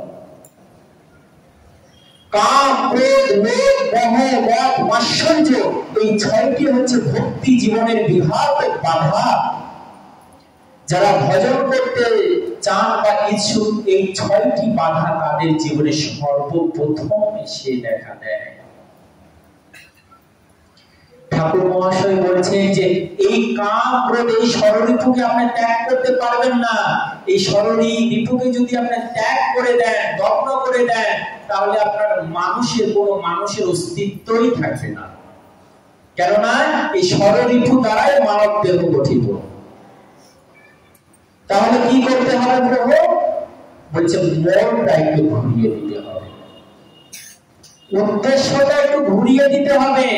Speaker 1: কাম, ক্রোধ, লোভ, মোহ, মদ, মাৎসর্য, এই ছয়টি হচ্ছে ভক্তি জীবনের বিঘাত বাধা। যারা ভজন করতে চান বা ইচ্ছুক, এই ছয়টি বাধা তাদের জীবনে সর্বপ্রথম এসে দেখা দেয়। ঠাকুর মহাশয় বলেছেন যে এই কাম, ক্রোধ, এই ষড়ঋপুকে আপনি ত্যাগ করতে পারবেন না। এই ষড়ঋপুকে যদি আপনি ত্যাগ করে দেন, দগ্ন করে দেন, তাহলে আপনার মানুষের অস্তিত্বই থাকবে না। কেননা এই ষড়ঋপু দ্বারাই মানব দেহ গঠিত। তাহলে কি করতে হবে প্রভু? বলছে মনটা একটু ঘুরিয়ে দিতে হবে, উদ্দেশ্যটা একটু ঘুরিয়ে দিতে হবে।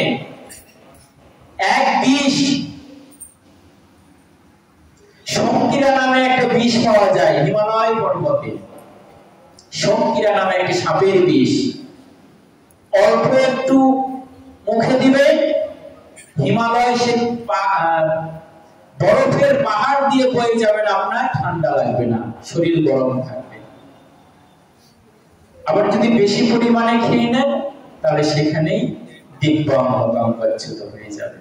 Speaker 1: এক বিষ, শঙ্কিরা নামে একটা বিষ পাওয়া যায় হিমালয় পর্বতে। শঙ্কিরা নামে একটা সাপের বিষ। অল্প একটু মুখে দিবে, হিমালয় সে বরফের পাহাড় দিয়ে বয়ে যাবেন, আপনার ঠান্ডা লাগবে না, শরীর গরম থাকবে। আবার যদি বেশি পরিমাণে খেয়ে নেন, তাহলে সেখানেই দিব্যাঙ্গচ্যুত হয়ে যাবে।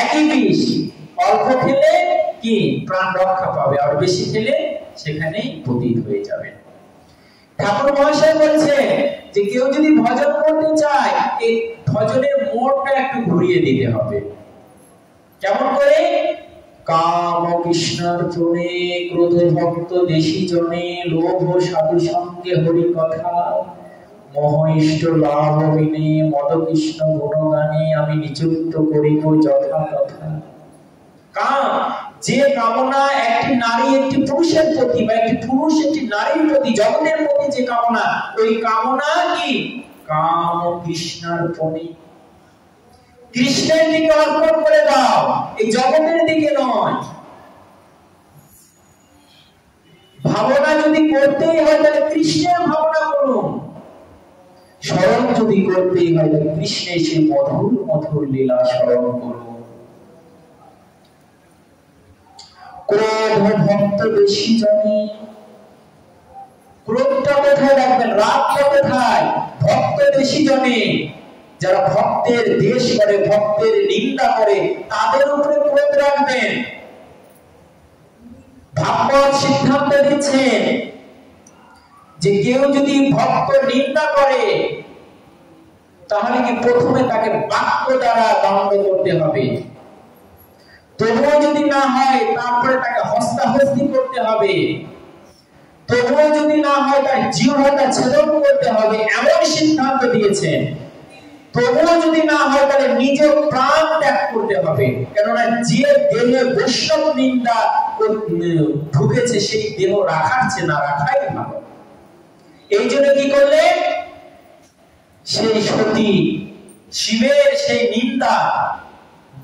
Speaker 1: একই বিষ, অল্প খেলে কি প্রাণ রক্ষা পাবে, আর বেশি খেলে সেখানেই পতিত হয়ে যাবে। ঠাকুর মহাশয় বলছে যে কেউ যদি ভজন করতে চায়, এই ভজনের মোড়টা একটু ঘুরিয়ে দিতে হবে। কেমন করে? কাম কৃষ্ণার্জনে, ক্রোধ ভক্ত দেশী জনে, লোভ সাধু সঙ্গে হরি কথা, মোহ ইষ্ট লাভ বিনে, মদ কৃষ্ণ গুণগানে আমি নিযুক্ত করিব যথা কথা। কাম, যে কামনা একটি নারী একটি পুরুষের প্রতি বা একটি পুরুষ একটি নারীর প্রতি জগতের প্রতি যে কামনা, ওই কামনা কি কাম কৃষ্ণার্পণে, কৃষ্ণের দিকে অর্পণ করে দাও, এই জগতের দিকে নয়। ভাবনা যদি করতেই হয় তাহলে কৃষ্ণের ভাবনা করুন, স্মরণ যদি করতেই হয় তাহলে কৃষ্ণের সেই মধুর মধুর লীলা স্মরণ করুন। ক্রোধ ভক্ত বেশি জানে, ক্রোধটা কোথায় রাখবেন, রাগটা কোথায়, ভক্ত বেশি জানে। যারা ভক্তের দ্বেষ করে, ভক্তের নিন্দা করে, তাদের উপরে ক্রোধ রাখবেন। ভাগবত সিদ্ধান্ত দিচ্ছেন যে কেউ যদি ভক্ত নিন্দা করে তাহলে কি প্রথমে তাকে বাক্য দ্বারা দণ্ড করতে হবে, তবুও যদি না হয় তারপরে তাকে হস্তাহস্তি করতে হবে, তবুও যদি না হয় তার জিহ্বাটা ছেদন করতে হবে, এমন সিদ্ধান্ত দিয়েছেন। তবুও যদি না হয় তাহলে নিজের প্রাণ ত্যাগ করতে হবে, কেননা যে দেহে বৈষ্ণব নিন্দা ঢুকেছে সেই দেহ রাখার চেয়ে না রাখাই ভালো। এই জন্য কি করলেন, সেই সতী শিবের সেই নিন্দা,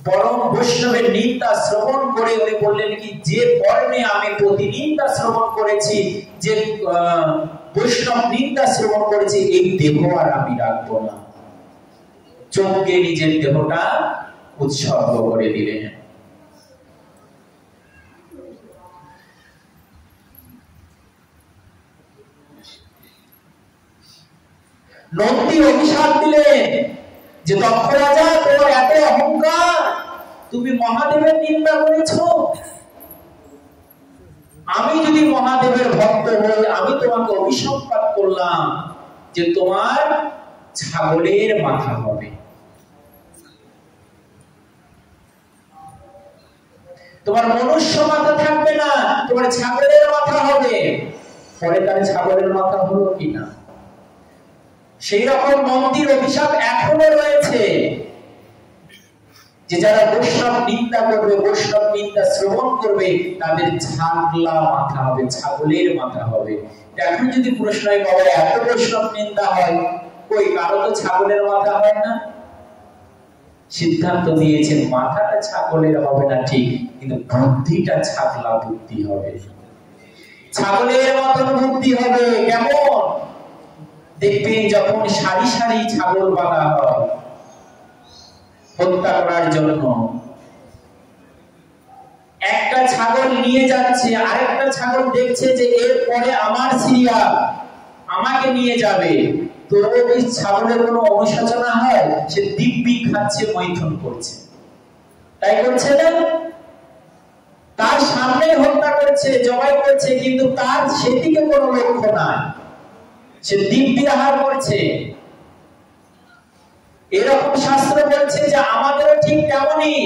Speaker 1: পরম বৈষ্ণবের নিন্দা শ্রবণ করে উনি বললেন কি, যে কর্মে আমি প্রতিনিন্দা শ্রবণ করেছি, যে বৈষ্ণব নিন্দা শ্রবণ করেছি, এই দেহ আর আমি রাখবো না। চোখকে নিজের দেহটা উৎসর্গ করে দিলেন। নন্দী অভিশাপ দিলেন যে দক্ষ রাজা, তোমার এত অহংকার, তুমি মহাদেবের নিন্দা করেছ। আমি যদি মহাদেবের ভক্ত হই, আমি তোমাকে অভিসম্পাত করলাম যে তোমার ছাগলের মাথা হবে। তোমার মনুষ্য মাথা থাকবে না, তোমার ছাগলের মাথা হবে। পরে তার ছাগলের মাথা হলো কিনা। সেই রকম নন্দীর অভিশাপ এখনো রয়েছে যে যারা বৈষ্ণব নিন্দা করবে, বৈষ্ণব নিন্দা শ্রবণ করবে, তাদের ছাগলা মাথা হবে, ছাগলের মাথা হবে। এখন যদি প্রশ্ন হয়, বাবা এত বৈষ্ণব নিন্দা হয়, কই কারো তো ছাগলের মাথা হয় না? সিদ্ধান্ত দিয়েছেন মাথাটা ছাগলের হবে না ঠিক, কিন্তু বুদ্ধিটা ছাগলা বুদ্ধি হবে, ছাগলের মতন বুদ্ধি হবে। কেমন দেখবেন, যখন সারি সারি ছাগল বাঁধা হয় হত্যা করার জন্য, একটা ছাগল নিয়ে যাচ্ছে, আরেকটা ছাগল দেখছে যে এর পরে আমার সিরিয়াল, আমাকে নিয়ে যাবে, তো এই ছাগলের কোনো অনুশোচনা হয়? সে দিব্যি খাচ্ছে, মৈথুন করছে, তাই করছে না? তার সামনে হত্যা করছে, জবাই করছে, কিন্তু তার সেদিকে কোনো লক্ষ্য নাই, সে দিব্যি আহার করছে। এরকম শাস্ত্র বলছে যে আমাদেরও ঠিক তেমনই,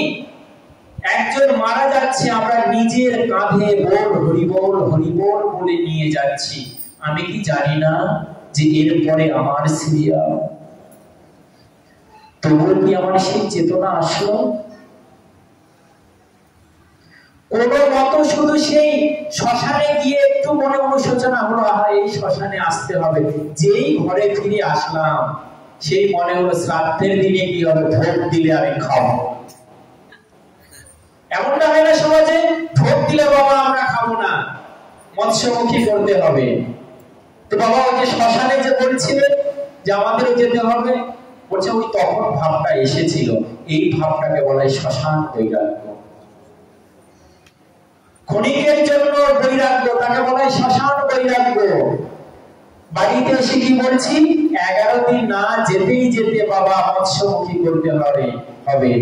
Speaker 1: একজন মারা যাচ্ছে, আমরা নিজের কাঁধে বল হরিবল হরিবল বলে নিয়ে যাচ্ছি, আমি কি জানি না যে এরপরে আমার সিরিয়াল? তবুও কি আমার সেই চেতনা আসলো? কোন মত শুধু সেই শ্মশানে গিয়ে একটু মনে অনুশোচনা হলো, আহা এই শ্মশানে আসতে হবে, যেই ঘরে ফিরে আসলাম সেই মনে হলো শ্রাদ্ধের দিনে কি হবে, ভোগ দিলে আমি খাবো। এমনটা হয় না সমাজে? ভোগ দিলে বাবা আমরা খাবো না, মৎস্যমুখী করতে হবে। তো বাবা ওই যে শ্মশানে যে বলছিলেন যে আমাদেরও যেতে হবে, বলছে ওই তখন ভাবটা এসেছিল, এই ভাবটাকে বলা হয় শ্মশান বৈরাগ্য। ক্ষণিকের জন্য বৈরাগ্য, তাকে বলা হয় শ্মশান বৈরাগ্য। বাড়িতে এসে কি বলছি, 11 দিন না যেতেই যেতে বাবা মৎস্যমুখী করতে হবে।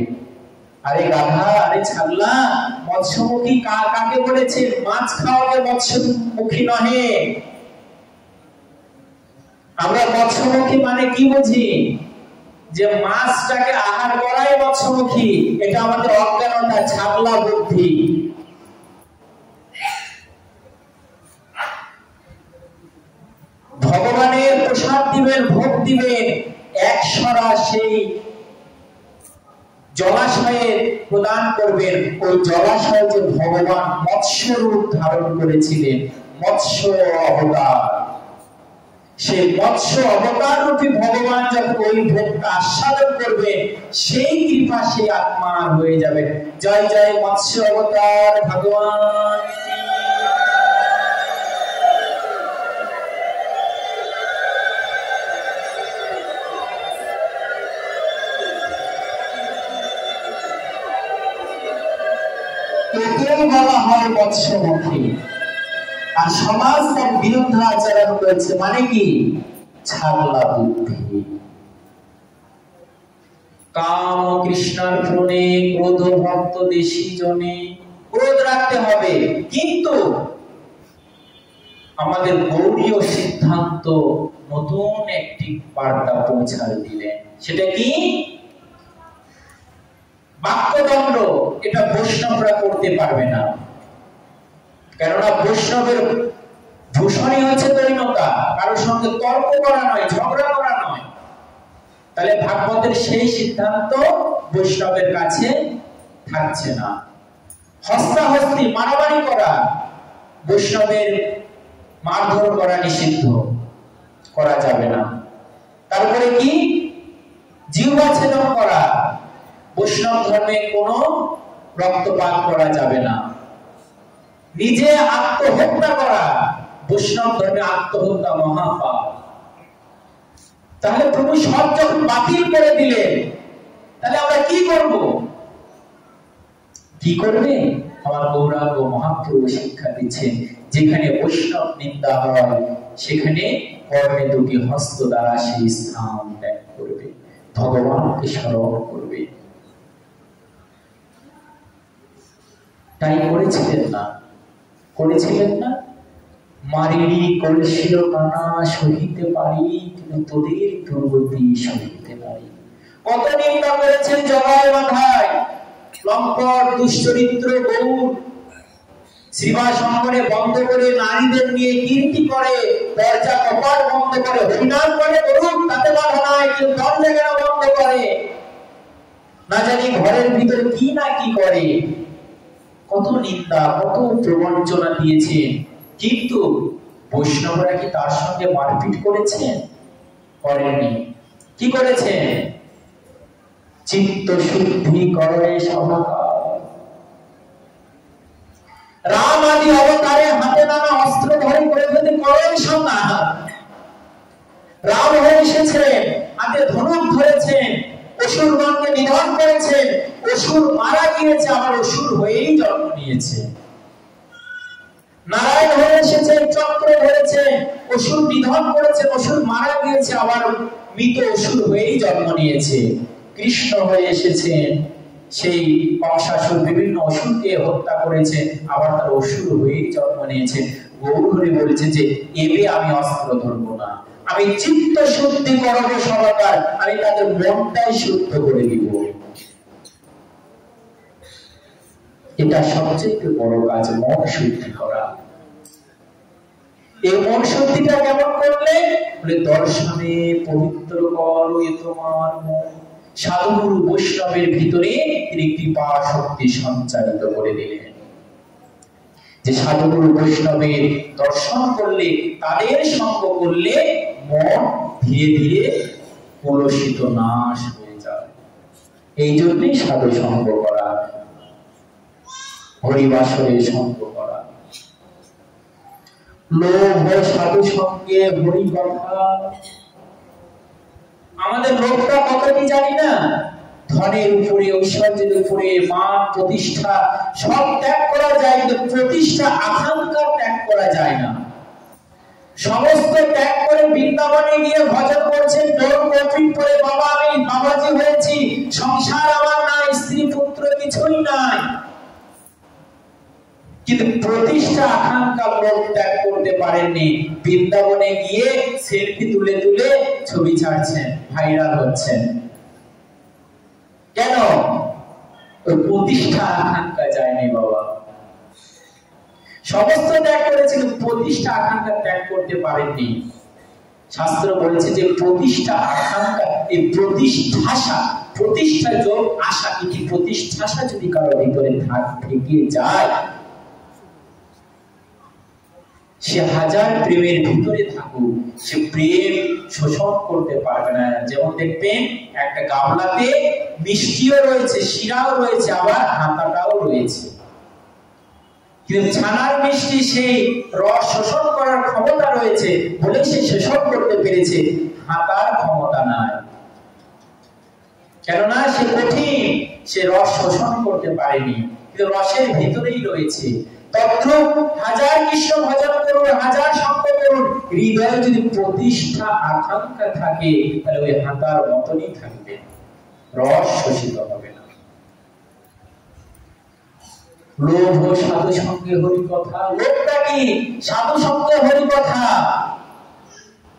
Speaker 1: আরে গাধা, আরে ছাগলা, মৎস্যমুখী কাকে বলেছে? মাছ খাওয়াকে মৎস্যমুখী নহে। আমরা মৎস্যমুখী মানে কি বুঝি? যে মাছটাকে আহার করাই মৎস্যমুখী, এটা আমাদের অজ্ঞানতা, ছাগলা বুদ্ধি। ভগবানের প্রসাদ দিবেন, ভোগ দিবেন, একসরা সেই জলাশয়ে প্রদান করবেন। ওই জলাশয়ে যে ভগবান মৎস্য রূপ ধারণ করেছিলেন, মৎস্য অবতার, সেই মৎস্য অবতার রূপী ভগবান যখন ওই ভোগটা আস্বাদন করবে, সেই কৃপা সেই আত্মার হয়ে যাবে। জয় জয় মৎস্য অবতার ভগবান। একেই বলা হয় মৎস্যমুখী। আর সমাজ তার বিরুদ্ধে আচরণ করেছে, মানে কি? ছাগলা বুদ্ধি। কাম কৃষ্ণার প্রণে ক্রোধ ভক্ত দেশী জনে। ক্রোধ রাখতে হবে, কিন্তু আমাদের গৌড়ীয় সিদ্ধান্ত নতুন একটি বার্তা পৌঁছায় দিলেন। সেটা কি? বাক্যদণ্ড এটা বৈষ্ণবরা করতে পারবে না, কেননা বৈষ্ণবের ভূষণই হচ্ছে দৈনতা, কারোর সঙ্গে তর্ক করা নয়, ঝগড়া করা নয়। তাহলে ভাগবতের সেই সিদ্ধান্ত বৈষ্ণবের কাছে থাকছে না। হস্তাহস্তি, মারামারি করা, বৈষ্ণবের মারধর করা নিষিদ্ধ, করা যাবে না। তারপরে কি? জিহ্বা ছেদন করা, বৈষ্ণব ধর্মে কোনো রক্তপাত করা যাবে না। নিজে আত্মহত্যা করা, বৈষ্ণব ধর্মে আত্মহত্যা মহাপাপ। তাহলে প্রভু সব যখন বাতিল করে দিলেন, তাহলে আমরা কি করব? কি করবে? আমার গৌরাঙ্গ মহাপ্রভু শিক্ষা দিচ্ছেন, যেখানে বৈষ্ণব নিন্দা হয় সেখানে কর্মে দুটি হস্ত দ্বারা সেই স্থান ত্যাগ করবে, ভগবানকে স্মরণ করবে। তাই করেছিলেন না? করেছিলেন না? মারিনি কলসির কানা সহিতে পারি, কিন্তু তোদের দুর্গতি সহিতে পারি। কত নিন্দা করেছেন জগায় বাধায়, লম্পট দুশ্চরিত্র গৌর শ্রীবাস অঙ্গনে বন্ধ করে নারীদের নিয়ে কীর্তি করে, দরজা কপাট বন্ধ করে হরিনাম করে করুন, তাতে বাধা নাই, কিন্তু দরজা কেন বন্ধ করে? না জানি ঘরের ভিতরে কি না কি করে। কত নিন্দা, কত প্রবঞ্চনা দিয়েছেন, কিন্তু বৈষ্ণবরা কি তার সঙ্গে মারপিট করেছেন? করেননি। কি করেছেন? চিত্ত শুদ্ধি করে সভাকার। রাম আদি অবতারে হাতে নানা অস্ত্র ধরে করে ফেলতে করেন সংহার। রাম হয়ে এসেছেন, হাতে ধনুক ধরেছেন, অসুরগণকে নিধন করেছেন, অসুর মারা গিয়েছে, আবার অসুর হয়েই জন্ম নিয়েছে। নারায়ণ হয়ে এসেছেন, চক্র ধরেছেন, অসুর নিধন করেছেন, অসুর মারা গিয়েছে, আবার মৃত অসুর হয়েই জন্ম নিয়েছে। কৃষ্ণ হয়ে এসেছেন, সেই কংসাসুর বিভিন্ন অসুরকে হত্যা করেছে, আবার তার অসুর হয়েই জন্ম নিয়েছে। গৌর হরি বলেছে যে এবে আমি অস্ত্র ধরবো না, আমি চিত্ত শুদ্ধি করাবো সবাকার, আমি তাদের মনটাই শুদ্ধ করে দিব। এটা সবচেয়ে বড় কাজ, মন শুদ্ধি করা। এই মন শুদ্ধিটা কেমন করলে? বলে দর্শনে পবিত্র করো এ তোমার মন। সাধুগুরু বৈষ্ণবের ভিতরে তিনি কৃপা শক্তি সঞ্চারিত করে দিলেন, যে সাধুগুরু বৈষ্ণবের দর্শন করলে, তাদের সঙ্গ করলে মন ধীরে ধীরে কলুষিত নাশ হয়ে যায়। এই জন্যই সাধু সঙ্গ করা, হরিবাসরে সঙ্গ করা। লোভ সাধু সঙ্গে হরি কথা। আমাদের লোভটা কতটি জানি না? ধনের উপরে, ঐশ্বর্যের উপরে, মান প্রতিষ্ঠা সব ত্যাগ করা যায়, কিন্তু প্রতিষ্ঠা আকাঙ্ক্ষা ত্যাগ করা যায় না। সমস্ত ত্যাগ করে বৃন্দাবনে গিয়ে ভজন করছেন, ডোর কফিন করে, বাবা আমি বাবাজি হয়েছি, সংসার আমার নাই, স্ত্রী পুত্র কিছুই নাই, কিন্তু প্রতিষ্ঠা আকাঙ্ক্ষা লোক ত্যাগ করতে পারেননি। বৃন্দাবনে গিয়ে সেলফি তুলে তুলে ছবি ছাড়ছেন, ভাইরাল হচ্ছেন। কেন? ওই প্রতিষ্ঠা আকাঙ্ক্ষা যায়নি বাবা। সমস্ত ত্যাগ করেছে, কিন্তু প্রতিষ্ঠা আকাঙ্ক্ষা ত্যাগ করতে পারেননি। শাস্ত্র বলেছে যে প্রতিষ্ঠা আকাঙ্ক্ষা, এই প্রতিষ্ঠাশা প্রতিষ্ঠা যোগ আশা, এটি প্রতিষ্ঠাশা যদি কারো ভিতরে থেকে যায়, সে হাজার প্রেমের ভিতরে থাকুক, সে প্রেম শোষণ করতে পারবে না। যেমন দেখবেন একটা গামলাতে মিষ্টিও রয়েছে, শিরাও রয়েছে, আবার হাতাটাও রয়েছে, কিন্তু ছানার মিষ্টি সেই রস শোষণ করার ক্ষমতা রয়েছে বলে সে শোষণ করতে পেরেছে, হাতার ক্ষমতা নাই, কেননা সে কঠিন, সে রস শোষণ করতে পারেনি, কিন্তু রসের ভিতরেই রয়েছে। তদ্রূপ হাজার কৃষ্ণ ভজন করুন, হাজার সঙ্গ করুন, হৃদয়ে যদি প্রতিষ্ঠা আকাঙ্ক্ষা থাকে, তাহলে ওই হাতার মতনই থাকবে, রস শোষিত হবে না। লোভ সাধু সঙ্গে হরি কথা, লোভটা কি? সাধু সঙ্গে হরি কথা।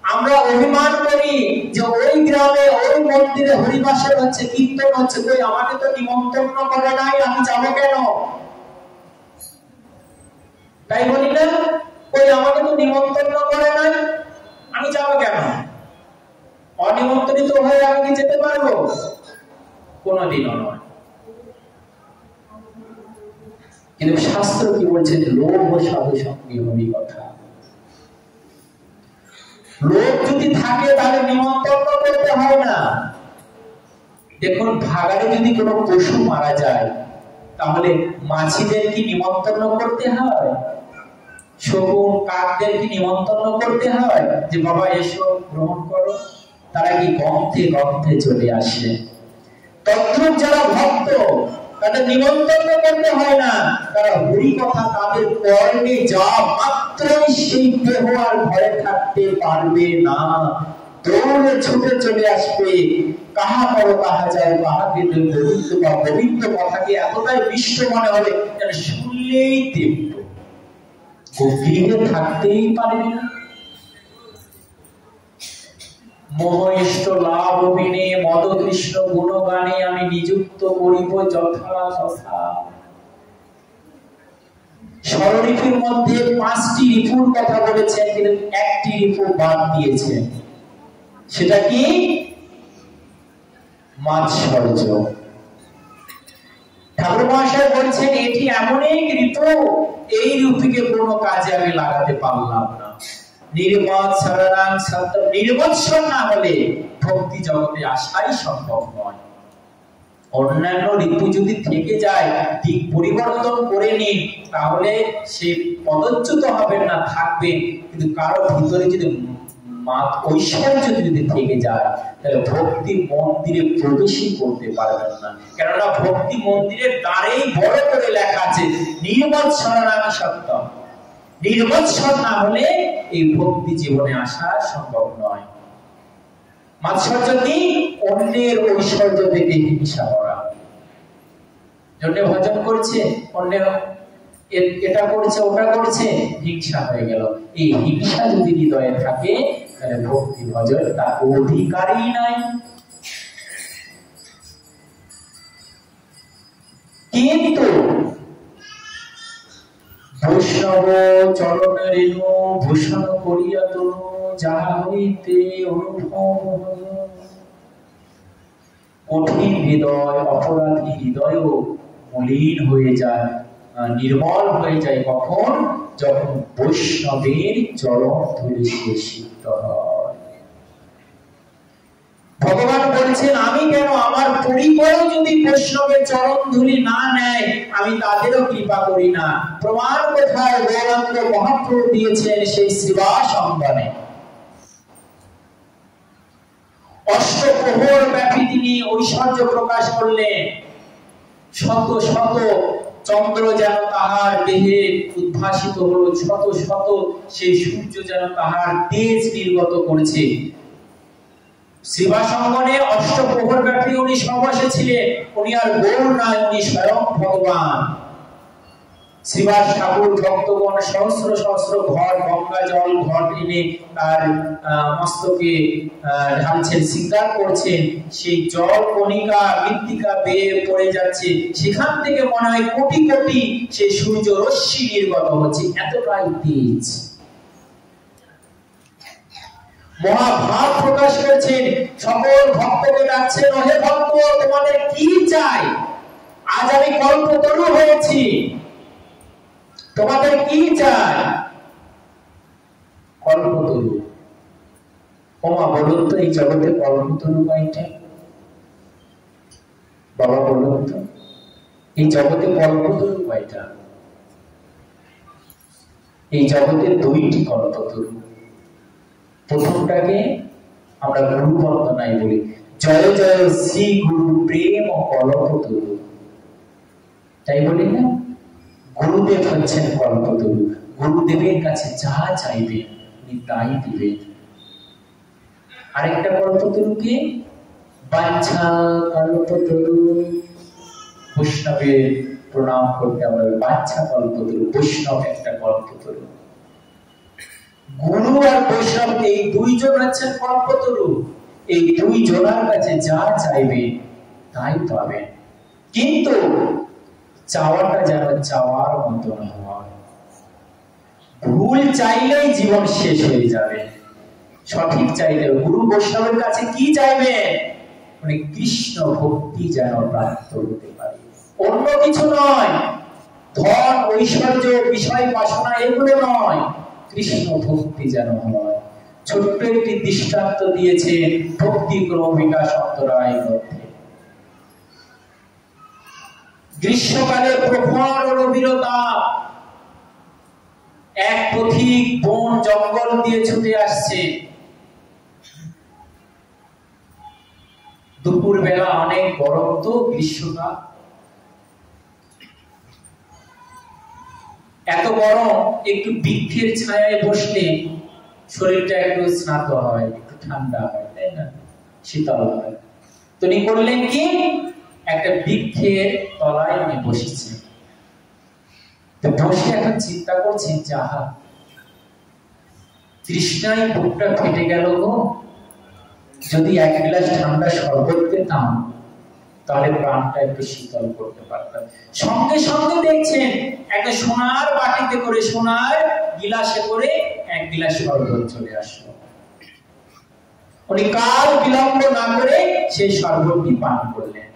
Speaker 1: আমরা অভিমান করি যে ওই গ্রামে ওই মন্দিরে হরিবাসর হচ্ছে, কীর্তন হচ্ছে, কই আমাকে তো নিমন্ত্রণ করে নাই, আমি যাবো কেন? তাই বলি না, কই আমাকে তো নিমন্ত্রণ করে নাই, আমি যাবো কেন? অনিমন্ত্রিত হয়ে আমি কি যেতে পারবো? কোনদিনও নয়। কিন্তু শাস্ত্র কি বলছে? লোভ সাধু সঙ্গে হরি কথা। লোভ যদি থাকে তাহলে নিমন্ত্রণ করতে হয় না। দেখুন, ভাগাড়ে যদি কোনো পশু মারা যায়, তাহলে মাছিদের কি নিমন্ত্রণ করতে হয়? শকুন কাকদের কি নিমন্ত্রণ করতে হয় যে বাবা এসো গ্রহণ করো? তারা কি গন্ধে গন্ধে চলে আসে। তদ্রূপ যারা ভক্ত, তাদের নিমন্ত্রণ করতে হয় না, তারা হরি কথা তাদের কর্ণে যা মাত্রই সেই দেহ আর ঘরে থাকতে পারবে না, দৌড়ে ছুটে চলে আসবে। কাহা করো কাহা যায়, কাহাকে গোবিন্দ বা গোবিন্দ কথাকে এতটাই মিষ্ট মনে হবে যেন শুনলেই দিব্য, গভীরে থাকতেই পারবে না। মোহ ইষ্ট লাভ বিনে মদ কৃষ্ণ গুণগানে আমি নিযুক্ত করিব যথা তথা। ষড়ঋপুর মধ্যে 5টি ঋপুর কথা বলেছেন, কিন্তু একটি ঋপু বাদ দিয়েছেন, সেটা কি? মাৎসর্য। ঠাকুর মহাশয় বলছেন এটি এমন এক ঋতু, এই ঋতুকে কোনো কাজে আমি লাগাতে পারলাম না। নির্মৎসর না হলে ভক্তি জগতে আসাই সম্ভব নয়। অন্যান্য ঋতু যদি থেকে যায়, দিক পরিবর্তন করে নিন, তাহলে সে পদচ্যুত হবেন না, থাকবেন। কিন্তু কারো ভিতরে যদি ঐশ্বর্য যদি থেকে যায়, তাহলে ভক্তি মন্দিরে প্রবেশই করতে পারবেন না। কেননা ভক্তি মন্দিরের দ্বারেই বড় করে লেখা আছে নির্মৎসরণাং সত্যম। নির্মৎসর না হলে এই ভক্তি জীবনে আসা সম্ভব নয়। মাৎসর্য কি? অন্যের ঐশ্বর্য থেকে হিংসা করা। জন্য ভজন করছে, অন্যের এটা করছে ওটা করছে, হিংসা হয়ে গেল। এই হিংসা যদি হৃদয়ে থাকে, তাহলে ভক্তি ভজন তার অধিকারই নাই। কিন্তু বৈষ্ণব চরণে রেণু ভূষণ করিয়া তনু, যাহা হইতে অনুভব কঠিন হৃদয়, অপরাধী হৃদয়ও মলিন হয়ে যায়, নির্মল হয়ে যায়। কখন? যখন বৈষ্ণবের চরণ ধরে সে সিদ্ধ হয়। ভগবান বলছেন আমি কেন, আমার পরিবার যদি বৈষ্ণবের চরণ ধুলি না নেয়, আমি তাদেরও কৃপা করি না। প্রমাণ কোথায়? গৌরাঙ্গ মহাপ্রভু দিয়েছেন সেই শ্রীবাস অঙ্গনে। অষ্টপ্রহর ব্যাপী তিনি ঐশ্বর্য প্রকাশ করলেন। শত শত চন্দ্র যেন তাহার দেহে উদ্ভাসিত হলো, শত শত সেই সূর্য যেন তাহার তেজ নির্গত করেছে। শ্রীবাস অঙ্গনে অষ্টপ্রহর ব্যাপী উনি সমাসে ছিলেন। উনি আর গৌর নয়, উনি স্বয়ং ভগবান। শ্রীবাস ঠাকুর ভক্তগণ সহস্র সহস্র ঘট গঙ্গা জল ঘট এনে তার মস্তকে ঢালছেন, স্বীকার করছেন। সেই জল কণিকা মৃত্তিকা বেয়ে পড়ে যাচ্ছে, সেখান থেকে মনে হয় কোটি কোটি সেই সূর্য রশ্মি নির্গত হচ্ছে, এতটাই তেজ। মহাভাব প্রকাশ করেছেন, সকল ভক্তকে ডাকছেন, হে ভক্ত তোমাদের কি চাই? আজ আমি কল্পতরু হয়েছি, তোমাদের কি চাই? কল্পতরু। ওমা বলুন তো এই জগতে কল্পতরু কয়টা? বাবা বলুন তো এই জগতে কল্পতরু কয়টা? এই জগতে দুইটি কল্পতরু। প্রথমটাকে আমরা গুরু বন্দনায় বলি, জয় জয় শ্রী গুরু প্রেম ও কল্পতরু, তাই বলি না? গুরুদেব হচ্ছেন কল্পতরু। গুরুদেবের কাছে যা চাইবে উনি তাই দিবেন। আরেকটা কল্পতরুকে বাঞ্ছা কল্পতরু, বৈষ্ণবের প্রণাম করতে আমরা বাঞ্ছা কল্পতরু, বৈষ্ণব একটা কল্পতরু। গুরু আর বৈষ্ণব এই দুইজন হচ্ছেন কল্পতরু। এই দুই জনার কাছে যা চাইবে তাই পাবেন, কিন্তু চাওয়াটা যেন চাওয়ার মতো না হয়। ভুল চাইলেই জীবন শেষ হয়ে যাবে, সঠিক চাইলে গুরু বৈষ্ণবের কাছে কি চাইবে? মানে কৃষ্ণ ভক্তি যেন প্রাপ্ত হতে পারে, অন্য কিছু নয়। ধন ঐশ্বর্য বিষয় বাসনা এগুলো নয়, কৃষ্ণ ভক্তি যেন হয়। ছোট্ট একটি দৃষ্টান্ত দিয়েছে ভক্তি ক্রম বিকাশ অন্তরায় মধ্যে। গ্রীষ্মকালে প্রখর রবিরতা, এক পথিক বন জঙ্গল দিয়ে ছুটে আসছে। দুপুর বেলা অনেক গরম, তো গ্রীষ্মকাল, এত গরম একটু বৃক্ষের ছায়ায় বসলে শরীরটা একটু স্নাত হয়, একটু ঠান্ডা হয়, তাই না? শীতল হয়। তো উনি করলেন কি, একটা বৃক্ষের তলায় উনি বসেছেন। তো বসে এখন চিন্তা করছেন, যাহা তৃষ্ণায় বুকটা ফেটে গেল গো, যদি এক গ্লাস ঠান্ডা শরবত পেতাম তাহলে প্রাণটা একটু শীতল করতে পারতাম। সঙ্গে সঙ্গে দেখছেন একটা সোনার বাটিতে করে, সোনার গিলাসে করে এক গিলাস শরবত চলে আসলো। উনি কাল বিলম্ব না করে সেই শরবতটি পান করলেন।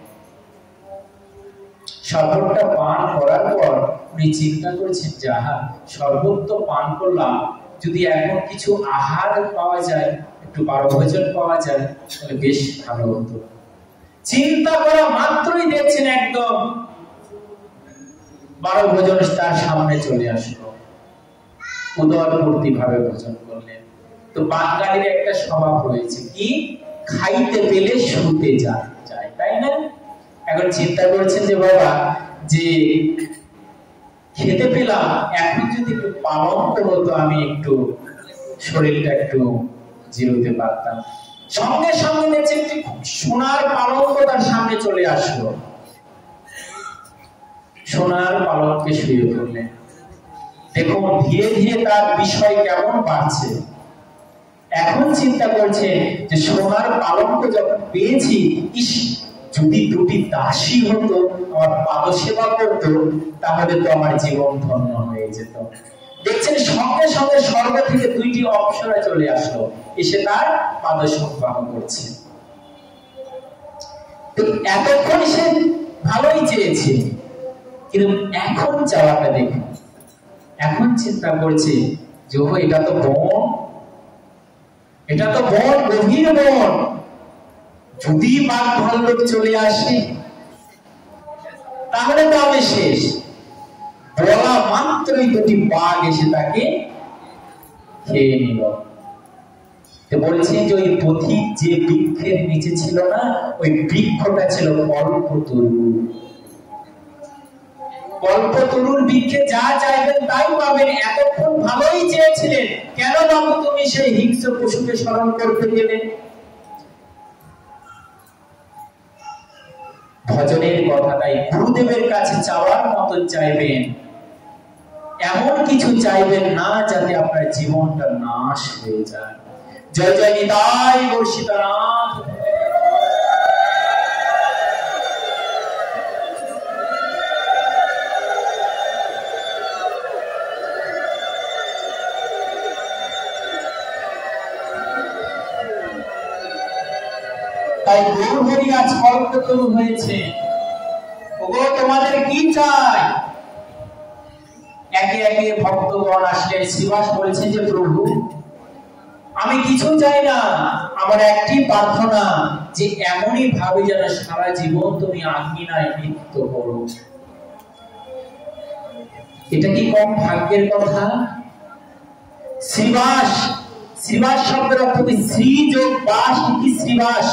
Speaker 1: শরবতটা পান করার পর উনি চিন্তা করেছেন, যাহা শরবত তো পান করলাম, যদি এখন কিছু আহার পাওয়া যায়, একটু বারভোজন পাওয়া যায় তাহলে বেশ ভালো হতো। চিন্তা করা মাত্রই দেখছেন একদম বারভোজন তার সামনে চলে আসলো। উদরপূর্তি ভাবে ভোজন করলেন। তো বাঙালির একটা স্বভাব রয়েছে কি, খাইতে পেলে শুতে যায়, তাই না? এখন চিন্তা করছেন যে বাবা, যে খেতে পেলাম, এখন যদি একটু পালন হতো আমি একটু শরীরটা একটু জিরোতে পারতাম। সঙ্গে সঙ্গে দেখছেন সোনার পালঙ্ক তার সামনে চলে আসলো। সোনার পালঙ্কে শুয়ে পড়লেন। দেখুন ধীরে ধীরে তার বিষয় কেমন বাড়ছে। এখন চিন্তা করছে যে সোনার পালঙ্ক যখন পেয়েছি, ইস যদি দুটি দাসী হতো, আমার পাদ সেবা করতো, তাহলে তো আমার জীবন ধন্য হয়ে যেত। দেখছেন সঙ্গে সঙ্গে স্বর্গ থেকে দুইটি অপ্সরা চলে আসলো, এসে তার পাদ সেবা করছে। তো এতক্ষণ সে ভালোই চেয়েছে, কিন্তু এখন চাওয়াটা দেখুন। এখন চিন্তা করছে যে এটা তো বন, এটা তো বন, গভীর বন, যদি বাঘ ভাল্লুক চলে আসে তাহলে তো আমি শেষ। বলা মাত্রই দুটি বাঘ এসে তাকে খেয়ে নিল। বলছেন যে ওই পথিক যে বৃক্ষের নিচে ছিল না, ওই বৃক্ষটা ছিল কল্পতরু। কল্পতরুর বৃক্ষে যা চাইবেন তাই পাবেন। এতক্ষণ ভালোই চেয়েছিলেন, কেন বাবু তুমি সেই হিংস্র পশুকে স্মরণ করতে গেলে? ভজনের কথাটাই, গুরুদেবের কাছে চাওয়ার মতো চাইবেন, এমন কিছু চাইবেন না যাতে আপনার জীবনটা নাশ হয়ে যায়। জয় জয় নিতাই গৌর সীতানাথ।
Speaker 2: তাই গৌরহরি আজ কল্পতরু হয়েছে। ওগো তোমাদের কি চাই? একে একে ভক্তগণ আসলেন। শ্রীবাস বলছেন যে প্রভু আমি কিছু চাই না, আমার একটি প্রার্থনা যে এমনই ভাবে যেন সারা জীবন তুমি আঙ্গিনায় নৃত্য করো। এটা কি কম ভাগ্যের কথা? শ্রীবাস, শ্রীবাস শব্দের অর্থ কি? শ্রী যোগ বাস কি শ্রীবাস।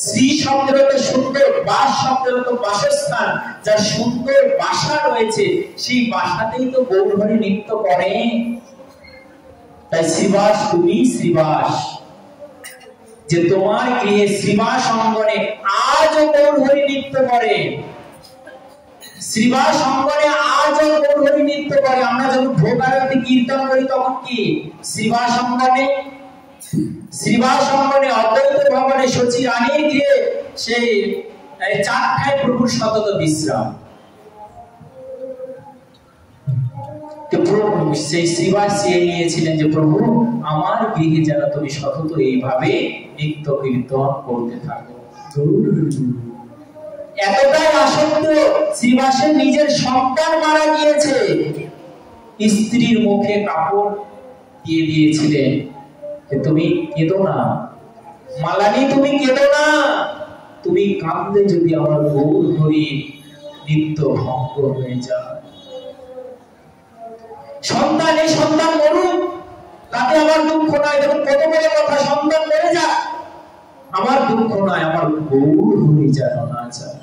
Speaker 2: শ্রী শব্দের অর্থ সুন্দর, বাস শব্দের অর্থ বাসস্থান। যার সুন্দর বাসা রয়েছে সেই বাসাতেই তো গৌরহরি নৃত্য করে। তাই শ্রীবাস, তুমি শ্রীবাস, যে তোমার গৃহে শ্রীবাস অঙ্গনে আজও গৌরহরি নৃত্য করে। শ্রীবাস অঙ্গনে আজও গৌরহরি নৃত্য করে। আমরা যখন ভোগ আরতি কীর্তন করি তখন কি শ্রীবাস অঙ্গনে, শ্রীবাস অঙ্গনে অদ্বৈত ভবনে সচি রানীর গৃহে সেই চারটায় প্রভুর সতত বিশ্রাম। সেই শ্রীবাস চেয়ে নিয়েছিলেন যে প্রভু আমার গৃহে যেন তুমি সতত এইভাবে নিত্য কীর্তন করতে থাকো। এতটাই আসক্ত, শ্রীবাসের নিজের সন্তান মারা গিয়েছে, স্ত্রীর মুখে কাপড় দিয়ে দিয়েছিলেন যে তুমি কেঁদো না মালানি, তুমি কেঁদো না, তুমি কাঁদলে যদি আমার গৌরহরি নিত্য ভঙ্গ হয়ে যায়। সন্তান, এই সন্তান মরুক তাতে আমার দুঃখ নাই। দেখুন কত বড় কথা, সন্তান মরে যাক আমার দুঃখ নাই, আমার গৌরহরি যেন না যায়।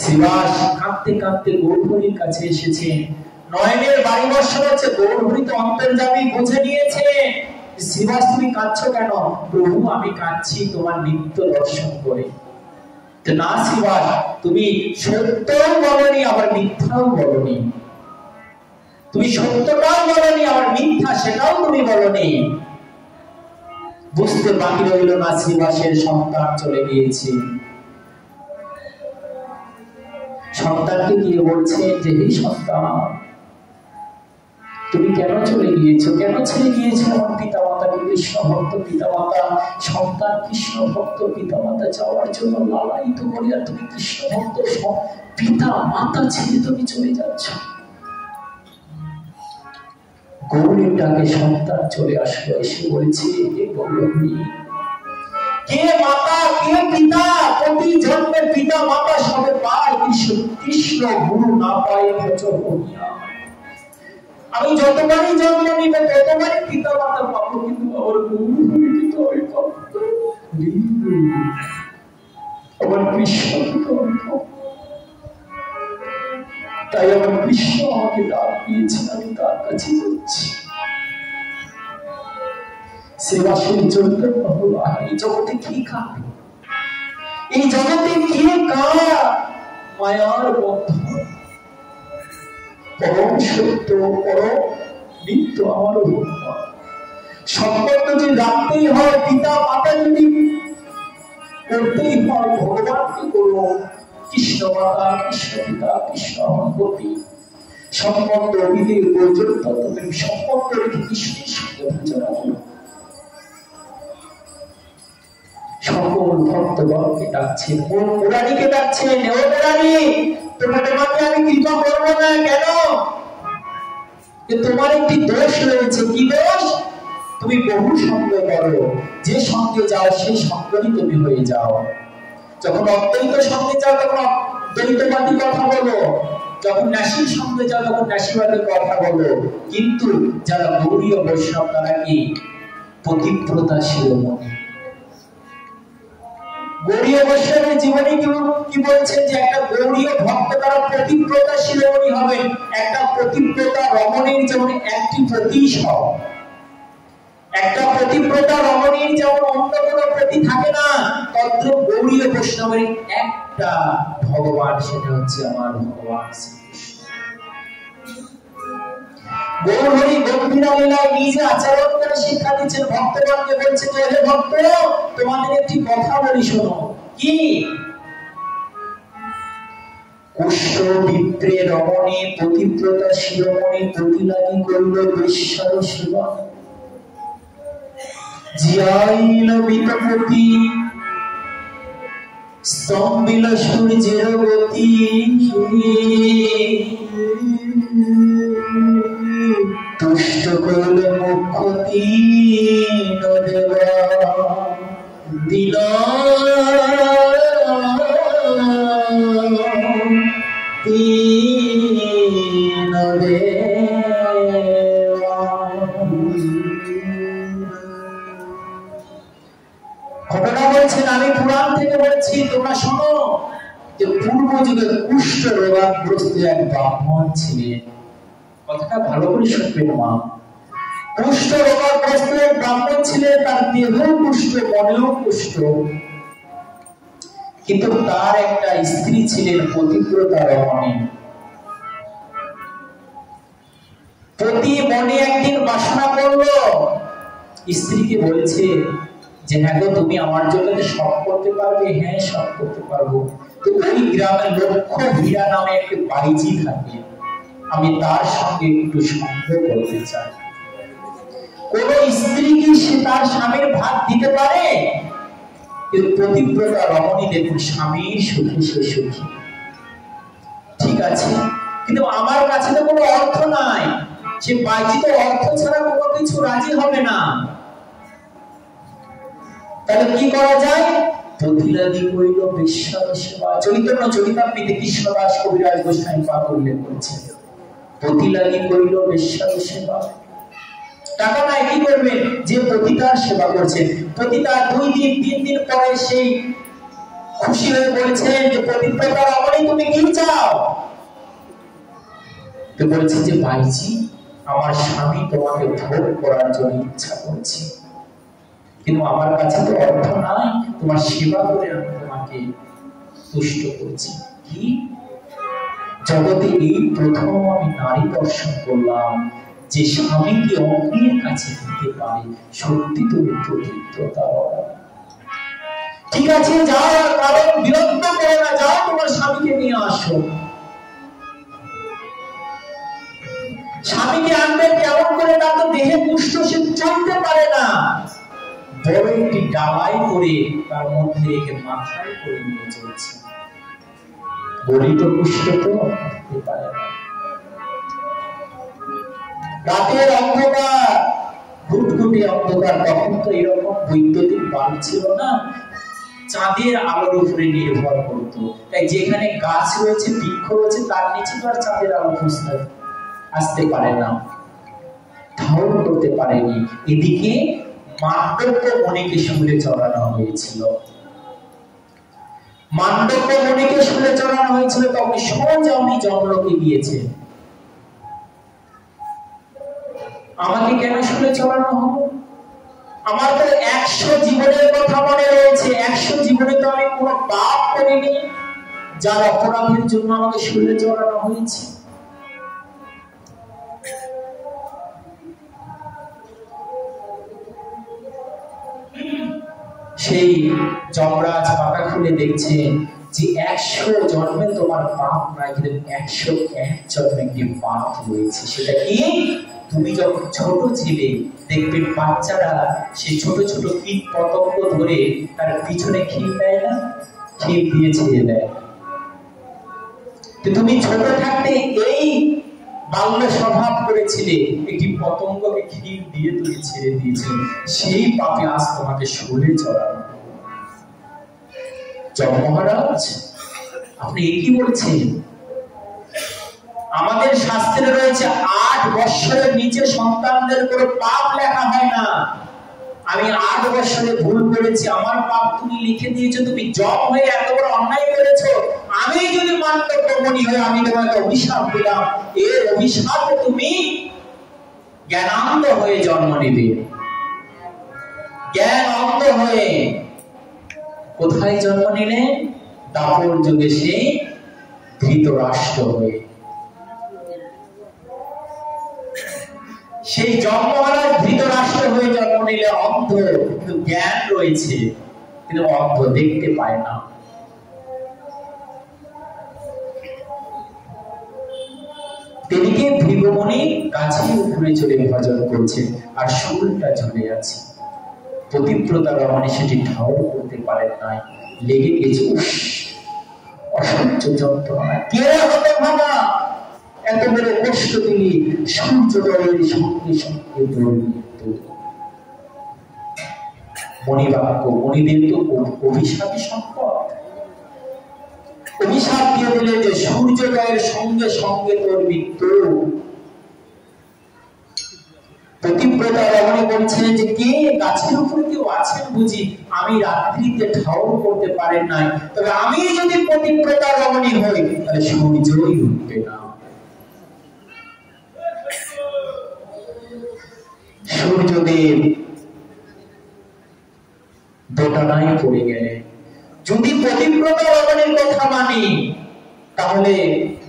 Speaker 2: শ্রীবাস কাঁদতে কাঁদতে গৌরহরির কাছে এসেছে। নয়নের বাড়ি বর্ষণ হচ্ছে, গৌরহরি তো অন্তর্যামী বুঝে নিয়েছে। শ্রীবাস তুমি কাঁদছো কেন? প্রভু আমি কাঁদছি তোমার নিত্য দর্শন করে। না শ্রীবাস, তুমি সত্যও বলনি আবার মিথ্যাও বলনি, তুমি সত্যটাও বলনি আবার মিথ্যা সেটাও তুমি বলনি। বুঝতে বাকি রইল না শ্রীবাসের সন্তান চলে গিয়েছে। সন্তানকে গিয়ে বলছে যে হে সন্তান তুমি কেন চলে গিয়েছো, কেন ছেড়ে গিয়েছো আমার পিতা মাতাকে? কৃষ্ণ ভক্ত পিতা মাতা, সন্তান কৃষ্ণ ভক্ত পিতা মাতা যাওয়ার জন্য লালায়িত করে, আর তুমি কৃষ্ণ ভক্ত পিতা মাতা ছেড়ে তুমি চলে যাচ্ছ। গৌরীর ডাকে সন্তান চলে আসলো, এসে বলছে হে গৌরী, কে মাতা কে পিতা? প্রতি জন্মের পিতা মাতা সবে পায়, কৃষ্ণ গুরু না পায় ভজন করিয়া। আমি যতবারই জন্ম নিব ততবারই পিতা মাতা পাবো, কিন্তু আমার গৌরহরিকে তো আমি পাবো। আমার কৃষ্ণকে তো আমি পাবো। তাই আমার কৃষ্ণ আমাকে ডাক দিয়েছেন, আমি তার কাছে যাচ্ছি। শ্রীবাসের চরিত্র হলো এই জগতে কি কার, এই জগতে কি কার মায়ার বন্ধন। পরম সত্য পরম নিত্য আমার ভগবান। সম্পর্ক যদি রাখতেই হয়, পিতা মাতা যদি করতেই হয়, ভগবানকে করো। কৃষ্ণ মাতা কৃষ্ণ পিতা কৃষ্ণ আমার গতি। সম্পর্ক বিধির পর্যন্ত তুমি সম্পর্ক রেখে কৃষ্ণের সঙ্গে ভজনা করো। সকল ভক্তগণকে ডাকছেন, মুরারিকে ডাকছেন, ও মুরারি তোমাকে আমি কৃপা করবো না কেন? তোমার একটি দোষ রয়েছে। কি দোষ? তুমি বহু সঙ্গ করো, যে সঙ্গে যাও সেই সঙ্গই তুমি হয়ে যাও। যখন অদ্বৈত সঙ্গে যাও তখন দ্বৈতবাদী কথা বলো, যখন নাসির সঙ্গে যাও তখন নাসিবাদী কথা বলো। কিন্তু যারা গৌরীয় বৈষ্ণব তারা কি পতিব্রতা শিরোমণি। গৌরীয় বৈষ্ণবের জীবনে কি বলছেন যে একটা গৌরীয় ভক্ত তারা পতিব্রতা শিরোমণি হবেন। একটা পতিব্রতা রমণীর যেমন একটি প্রতিসব, একটা পতিব্রতা রমণীর যেমন অন্য কোনো প্রতি থাকে না, তদ্রূপ গৌরীয় বৈষ্ণবের একটা ভগবান, সেটা হচ্ছে আমার ভগবান শ্রীকৃষ্ণ। গৌরহরি গম্ভীরা লীলায় নিজে আচরণ করে শিক্ষা দিচ্ছেন ভক্তগণকে। বলছেন যে হে ভক্ত, তোমাদের একটি কথা বলি শোনো। কি? কুষ্ঠ বিপ্রে রমণী পতিব্রতা শিরোমণি প্রতিলাগী করিল বেশ্যার সেবা।
Speaker 1: জিয়াইল বিতপতি স্তম্ভিল সূর্যের গতি তুষ্ট করল মুখ্যতি নদেবা দিল ঘটনা বলছেন, আমি পুরাণ থেকে বলছি, তোমরা শোনো যে পূর্ব যুগে কুষ্ঠ রোগাগ্রস্ত এক ব্রাহ্মণ ছিলেন। কথাটা ভালো করে শুনবেন মা। কুষ্ঠ রোগাগ্রস্ত এক ব্রাহ্মণ ছিলেন, তার দেহেও কুষ্ঠ, মনেও কুষ্ঠ। কিন্তু তার একটা স্ত্রী ছিলেন পতিব্রতা রমণী। প্রতি মনে একদিন বাসনা করলো, স্ত্রীকে বলছে যে হ্যাঁ গো, তুমি আমার জন্য সব করতে পারবে? হ্যাঁ, সব করতে পারবো। তো ওই গ্রামে লক্ষ্য হীরা নামে একটা বাইজি থাকে, আমি তার সঙ্গে একটু সঙ্গ করতে চাই। কোন স্ত্রী কি সে তার স্বামীর ভাত দিতে পারে? কিন্তু পতিব্রতা রমণী দেখুন, স্বামীর সুখে সে সুখী, ঠিক আছে, কিন্তু আমার কাছে তো কোনো অর্থ নাই। সে বাইজি তো অর্থ ছাড়া কোনো কিছু রাজি হবে না। তাহলে কি করা যায়? পতিলাদি কইল বেশ্যার সেবা। চৈতন্য চরিতামৃতে কৃষ্ণদাস কবিরাজ গোস্বামী পাদ উল্লেখ করেছেন, পতিলাদি কইল বেশ্যার সেবা। টাকা নাই, কি করবেন? যে পতিতার সেবা করছেন, পতিতা 2 দিন 3 দিন পরে সেই খুশি হয়ে বলছেন যে পতিব্রতা রমণী, তুমি কি চাও? তো বলছে যে ভাইজি, আমার স্বামী তোমাকে ভোগ করার জন্য ইচ্ছা করছে, কিন্তু আমার কাছে তো অর্থ নাই, তোমার সেবা করে আমি তোমাকে তুষ্ট করছি। কি জগতে এই প্রথম আমি নারী দর্শন করলাম যে স্বামীকে অন্যের কাছে দিতে পারে। সত্যি তুমি পতিব্রতা। ঠিক আছে, যাও, কারণ বিরক্ত করো না, যাও তোমার স্বামীকে নিয়ে আসো। স্বামীকে আনবে কেমন করে? তার তো দেহে কুষ্ঠ, সে চলতে পারে না। বড় একটি ডালাই করে তার মধ্যে রেখে মাথায় করে নিয়ে চলছে। গলিত কুষ্ঠ তো হতে পারে না। রাতের অন্ধকার, ঘুটঘুটে অন্ধকার, তখন তো এরকম বৈদ্যুতিক বাল্ব ছিল না, চাঁদের আলোর উপরে নির্ভর করতো। তাই যেখানে গাছ রয়েছে, বৃক্ষ রয়েছে, তার নিচে তো আর চাঁদের আলো আসতে পারে না, ধারণ করতে পারেনি। এদিকে মান্ডব্য মণিকে শুলে চড়ানো হয়েছিল। মান্ডব্য মণিকে শুলে চড়ানো হয়েছিল, তখন সোজা উনি জমলোকে গিয়েছে। আমাকে কেন শুলে চড়ানো হলো? আমার তো 100 জীবনের কথা মনে রয়েছে। 100 জীবনে তো আমি কোনো পাপ করিনি, যার অপরাধের জন্য আমাকে শুলে চড়ানো হয়েছে। সেই যমরাজ পাতা খুলে দেখছে যে 100 জন্মে তোমার পাপ নাই, কিন্তু 101 জন্মে একটি পাপ রয়েছে। সেটা কি? তুমি যখন ছোট ছিলে, দেখবে বাচ্চারা সেই ছোট ছোট কীট পতঙ্গ ধরে তার পিছনে খিল দেয় না, খিল দিয়ে ছেড়ে দেয়। তুমি ছোট থাকতে এই বাল্য স্বভাব করেছিলে, একটি পতঙ্গকে খিল দিয়ে তুমি ছেড়ে দিয়েছিলে, সেই পাপে আজ তোমাকে শুলে চড়ানো। মহারাজ, আপনি কি বলছেন? আমাদের শাস্ত্রে রয়েছে 8 বছরের নিচে সন্তানদের কোনো পাপ লেখা হয় না। আমি 8 বছরে ভুল করেছি, আমার পাপ তুমি লিখে দিয়েছো, তুমি জম হয়ে এত বড় অন্যায় করেছো। আমি যদি মান্ডব্য মণি হয়ে আমি তোমাকে অভিশাপ দিলাম, এর অভিশাপে তুমি জ্ঞানান্ধ হয়ে জন্ম নেবে। জ্ঞান অন্ধ হয়ে কোথায় জন্ম নিলে? দাপর যুগে সেই ধৃতরাষ্ট্র হয়ে। সেই মহারাজ ধৃতরাষ্ট্র হয়ে জন্ম নিলে অন্ধ, কিন্তু জ্ঞান রয়েছে, কিন্তু অন্ধ, দেখতে পায় না। তেদিকে ভৃগুমুনি গাছের উপরে চড়ে ভজন করছে, আর শুলটা ঝুলে আছে। পতিব্রতা রমণী সেটি ঠাউর করতে পারেন নাই, লেগে গেছে অসহ্য যন্ত্রণা। কে হতে ভাবা এত বড় কষ্ট দিলি, সূর্যোদয়ের সঙ্গে সঙ্গে মণিবাক্য, মণিদের তো অভিশাপী সম্পদ, অভিশাপ দিয়ে দিলে যে সূর্যোদয়ের সঙ্গে সঙ্গে তোর মৃত্যু। পতিব্রতা রমণী বলছেন যে কে গাছের উপরে কেউ আছেন বুঝি, আমি রাত্রিতে ঠাউর করতে পারেন নাই, তবে আমি যদি পতিব্রতা রমণী হই তাহলে সূর্যই উঠবে না। সূর্যদেব দোটানায় পড়ে গেলেন। যদি পতিব্রতা রমণীর কথা মানি তাহলে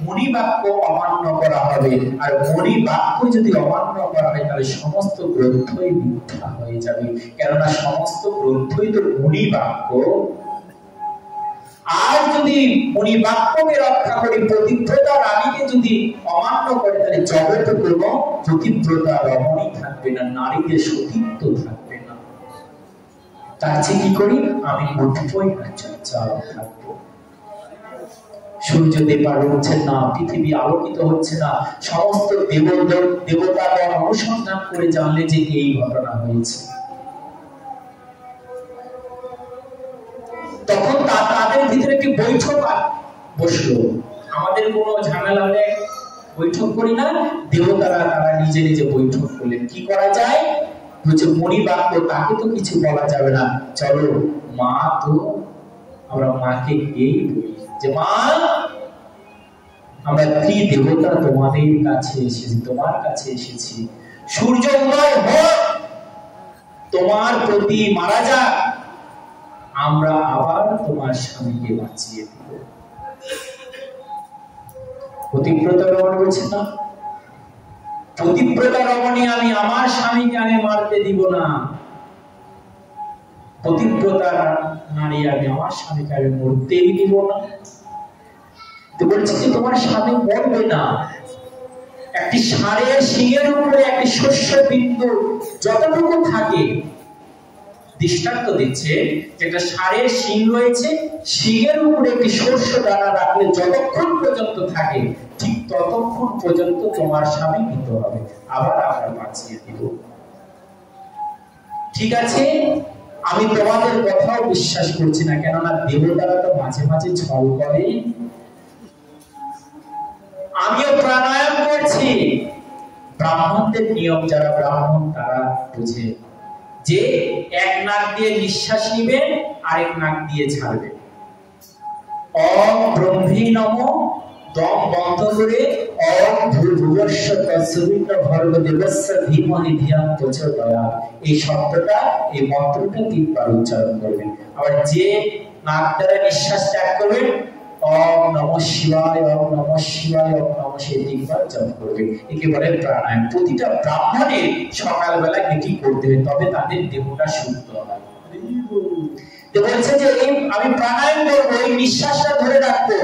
Speaker 1: মণিবাক্য অমান্য করা হবে, আর মণিবাক্য যদি অমান্য করা হয় তাহলে সমস্ত গ্রন্থই মিথ্যা হয়ে যাবে, কেননা সমস্ত গ্রন্থই তো মণিবাক্য। আর যদি মণিবাক্যকে রক্ষা করি, পতিব্রতা রানীকে যদি অমান্য করে, তাহলে জগতে কোনো পতিব্রতা রমণী থাকবে না, নারীদের সতীত্ব থাকবে না। তার চেয়ে কি করি, আমি উঠবই না, চুপচাপ থাকবো। সূর্যদেব আর উঠছেন না, পৃথিবী আলোকিত হচ্ছে না, সমস্ত দেবতাগণ অনুসন্ধান করে জানলে যে এই ঘটনা হয়েছে। তখন তাদের ভিতরে একটি বৈঠক বসলো। আমাদের কোনো ঝামেলা হলে বৈঠক করি না, দেবতারা তারা নিজে নিজে বৈঠক করলেন, কি করা যায়। বলছে মণিবাক্য, তাকে তো কিছু বলা যাবে না, চলো মা, তো আমরা মাকে এই বলি যে মা, আমরা ত্রিদেবতা তোমাদের কাছে এসেছি, তোমার কাছে এসেছি, সূর্য উদয় হোক, তোমার প্রতি মারা যাক, আমরা আবার তোমার স্বামীকে বাঁচিয়ে দেব। পতিব্রতা রমণী বলছে না, পতিব্রতা রমণী আমি আমার স্বামীকে আমি মারতে দিব না, পতিব্রতা নারী আমি আমার স্বামীকে আমি মরতেই দিব না। তো বলছে যে তোমার স্বামী মরবে না, একটি ষাঁড়ের শিঙের উপরে একটি শস্য বিন্দু যতটুকু থাকে, দৃষ্টান্ত দিচ্ছে যে একটা ষাঁড়ের শিং রয়েছে, শিঙের উপরে একটি শস্য দানা রাখলে যতক্ষণ পর্যন্ত থাকে, ঠিক ততক্ষণ পর্যন্ত তোমার স্বামী মৃত হবে, আবার আমরা বাঁচিয়ে দিব। ঠিক আছে, আমি তোমাদের কথাও বিশ্বাস করছি না, কেননা দেবতারা তো মাঝে মাঝে ছল করে। আমিও প্রাণায়াম করছি, ব্রাহ্মণদের নিয়ম, যারা ব্রাহ্মণ তারা বুঝে যে এক নাক দিয়ে নিঃশ্বাস নিবেন, আরেক নাক দিয়ে ছাড়বেন। ওম ব্রহ্মী নমঃ, দম বন্ধ করে ওম ভূর্ভুবস্য তৎসবিতুর্বরেণ্যং ভর্গো দেবস্য ধীমহি ধিয়া প্রচোদয়াৎ, এই শব্দটা, এই মন্ত্রটা 3 বার উচ্চারণ করবেন। আবার যে নাক দ্বারা নিঃশ্বাস ত্যাগ করবেন, ওম নমঃ শিবায়, ওম নমঃ শিবায়, ওম নমঃ শিবায় 3 বার জপ করবেন। একে বলে প্রাণায়াম। প্রতিটা ব্রাহ্মণের সকালবেলা এটি করতে হবে, তবে তাদের দেহটা শুদ্ধ হয়। বলছে যে আমি প্রাণায়াম করবো, এই নিঃশ্বাসটা ধরে রাখবো,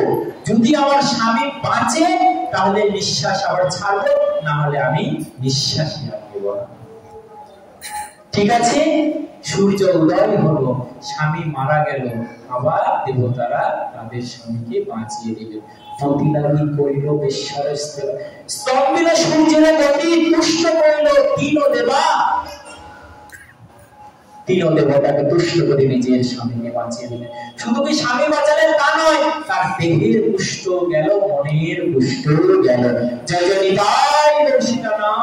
Speaker 1: যদি আমার স্বামী বাঁচে তাহলে নিঃশ্বাস আবার ছাড়বো, না হলে আমি নিঃশ্বাসই রাখবো না। ঠিক আছে, সূর্য উদয় হলো, স্বামী মারা গেল, আবার দেবতারা তাদের স্বামীকে বাঁচিয়ে দিলেন। প্রতিলাভী করিল বেশ্বরের স্তম্ভিল সূর্যের গতি, তুষ্ট করিল তিন দেবা, 3 দেবতাকে তুষ্ট করে নিজের স্বামীকে বাঁচিয়ে দিলেন। শুধু কি স্বামী বাঁচালেন তা নয়, তার দেহের পুষ্ট গেল, মনের পুষ্ট গেল। জয় জয় নিতাই সীতারাম।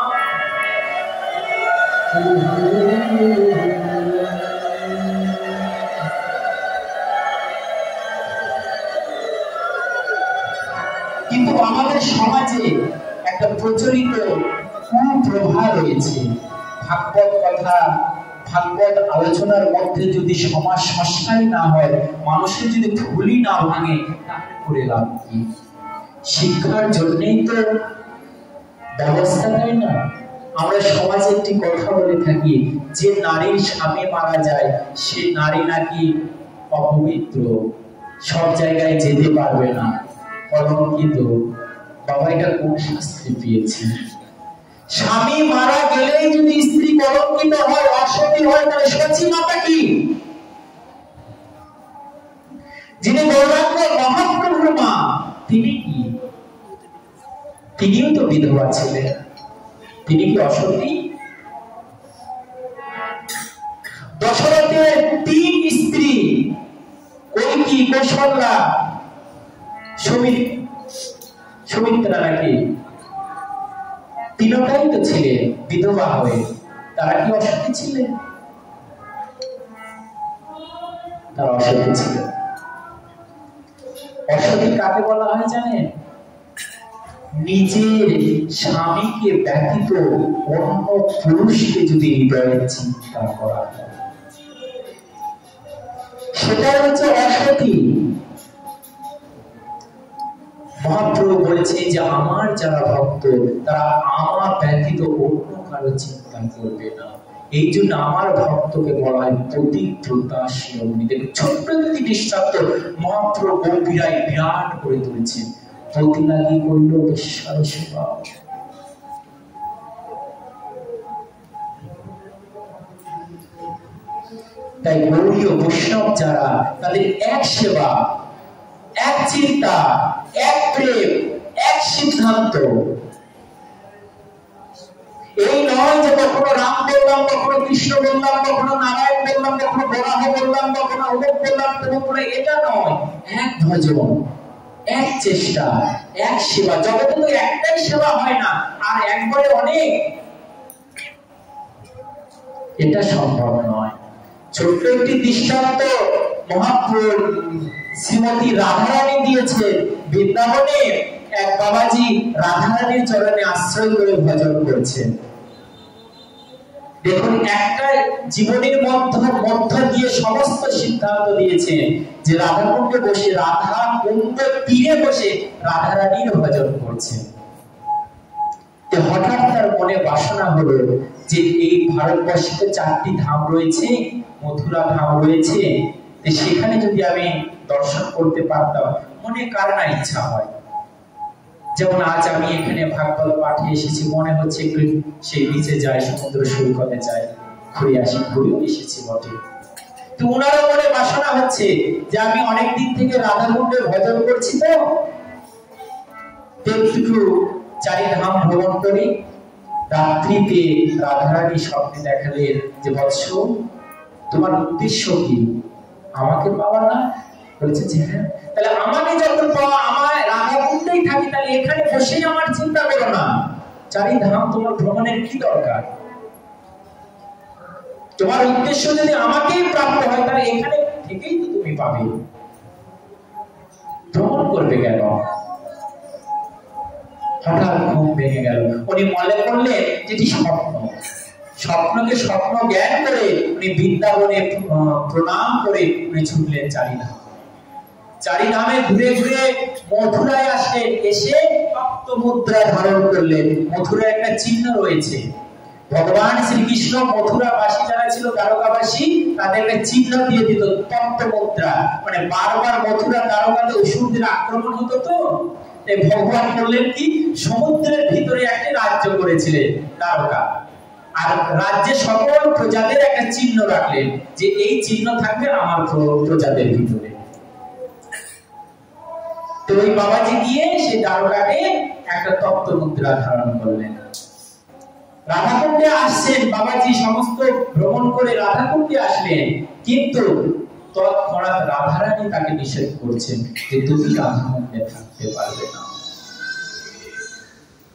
Speaker 1: কিন্তু আমাদের সমাজে একটা প্রচলিত কুপ্রভা রয়েছে, ভাগবত কথা, ভাগবত আলোচনার মধ্যে যদি সমাজ সংস্কার না হয়, মানুষের যদি ভুলই না ভাঙে, তাহলে করে লাভ কি? শিক্ষার জন্যই তো ব্যবস্থা দেয় না। আমরা সমাজে একটি কথা বলে থাকি, যে নারীর স্বামী মারা যায় সে নারী নাকি অপবিত্র, সব জায়গায় যেতে পারবে না, কলঙ্কিত। বাবা, এটা কোন শাস্ত্রে পেয়েছি?
Speaker 2: স্বামী মারা গেলেই যদি স্ত্রী কলঙ্কিত হয়, অসতী হয়, তাহলে সচী মাতা কি? যিনি গৌরাঙ্গ মহাপ্রভুর মা, তিনি কি? তিনিও তো বিধবা ছিলেন, তিনি কি অসতী? দশরথের 3 স্ত্রী, কইকি, কৌশল্যা, সুমিত্রা নাকি, তিনটাই তো ছিলেন বিধবা হয়ে, তারা কি অসতী ছিলেন? তারা অসতী ছিলেন। অসতী কাকে বলা হয় জানেন? নিজের স্বামীকে ব্যতীত অন্য পুরুষকে যদি হৃদয়ে চিন্তা করা হয়, সেটা হচ্ছে অসতী। মহাপ্রভু বলেছে যে আমার যারা ভক্ত তারা আমার ব্যতীত অন্য কারো চিন্তা করবে না। এই জন্য আমার ভক্তকে বলা হয় পতিব্রতা শিরোমণি। দেখুন ছোট্ট একটি দৃষ্টান্ত মহাপ্রভু গম্ভীরায় বিরাট করে তুলেছেন। পতি লাগি করল ঈশ্বর সেবা। তাই গৌরীয় বৈষ্ণব যারা, তাদের এক সেবা, এক চিন্তা, এক প্রেম, এক সিদ্ধান্ত। এই নয় যে কখনো রাম বললাম, কখনো কৃষ্ণ বললাম, কখনো নারায়ণ বললাম, কখনো বরাহ বললাম, কখনো অমুক বললাম, তমুক বলে, এটা নয়। এক ভজন, এক চেষ্টা, এক সেবা। জগতে তো একটাই সেবা হয় না, আর একবারে অনেক, এটা সম্ভব নয়। ছোট্ট একটি দৃষ্টান্ত মহাপ্রভু শ্রীমতী রাধারানী দিয়েছে। বৃন্দাবনে এক বাবাজি রাধারানীর চরণে আশ্রয় করে ভজন করছেন। দেখুন একটা জীবনের মধ্য দিয়ে সমস্ত সিদ্ধান্ত দিয়েছে যে রাধা কুণ্ডে বসে, রাধা কুণ্ড তীরে বসে রাধারানীর ভজন করছে। হঠাৎ তার মনে বাসনা হলো যে এই ভারতবর্ষে 4টি ধাম রয়েছে, মথুরা ধাম রয়েছে, সেখানে যদি আমি দর্শন করতে পারতাম। মনে কার না ইচ্ছা হয়? যেমন আজ আমি এখানে ভাগবত পাঠে এসেছি, মনে হচ্ছে একটু সেই বিচে যাই, সমুদ্র সৈকতে যাই, ঘুরে আসি। ঘুরেও এসেছি বটে, তো ওনারও মনে বাসনা হচ্ছে যে আমি অনেকদিন থেকে রাধাকুণ্ডে ভজন করছি, তো একটু 4 ধাম ভ্রমণ করি। রাত্রিতে রাধারানী স্বপ্নে দেখালেন যে বৎস, তোমার উদ্দেশ্য কি? আমাকে পাওয়া না? বলেছে যে হ্যাঁ। তাহলে আমাকে যখন পাওয়া, আমার রাধাকুণ্ডেই থাকি, তাহলে এখানে বসেই আমার চিন্তা করো না 4 ধাম তোমার ভ্রমণের কি দরকার? তোমার উদ্দেশ্য যদি আমাকেই প্রাপ্ত হয়, তাহলে এখানে থেকেই তো তুমি পাবে, ভ্রমণ করবে কেন? হঠাৎ ঘুম ভেঙে গেল। উনি মনে করলেন যেটি স্বপ্ন। স্বপ্নকে স্বপ্ন জ্ঞান করে উনি বৃন্দাবনে প্রণাম করে উনি ছুটলেন 4 ধাম। 4 ধামে ঘুরে ঘুরে মথুরায় আসলেন। এসে তপ্ত মুদ্রা ধারণ করলেন। মথুরায় একটা চিহ্ন রয়েছে। ভগবান শ্রীকৃষ্ণ মথুরাবাসী যারা ছিল, দ্বারকাবাসী, তাদের একটা চিহ্ন দিয়ে দিত, তপ্ত মুদ্রা। মানে বারবার মথুরা দ্বারকাতে অসুরদের আক্রমণ হতো, তো ভগবান বললেন কি, সমুদ্রের ভিতরে একটা রাজ্য করেছিলেন দ্বারকা, আর রাজ্যে সকল প্রজাদের একটা চিহ্ন রাখলেন যে এই চিহ্ন থাকবে আমার প্রজাদের ভিতরে। তো ওই বাবাজি গিয়ে সেই দ্বারকাকে একটা তপ্ত মুদ্রা ধারণ করলেন। রাধাকুণ্ডে আসছেন বাবাজি, সমস্ত ভ্রমণ করে রাধাকুণ্ডে আসলেন, কিন্তু তৎক্ষণাৎ রাধারানী তাকে নিষেধ করছেন যে তুমি রাধাকুণ্ডে থাকতে পারবে না।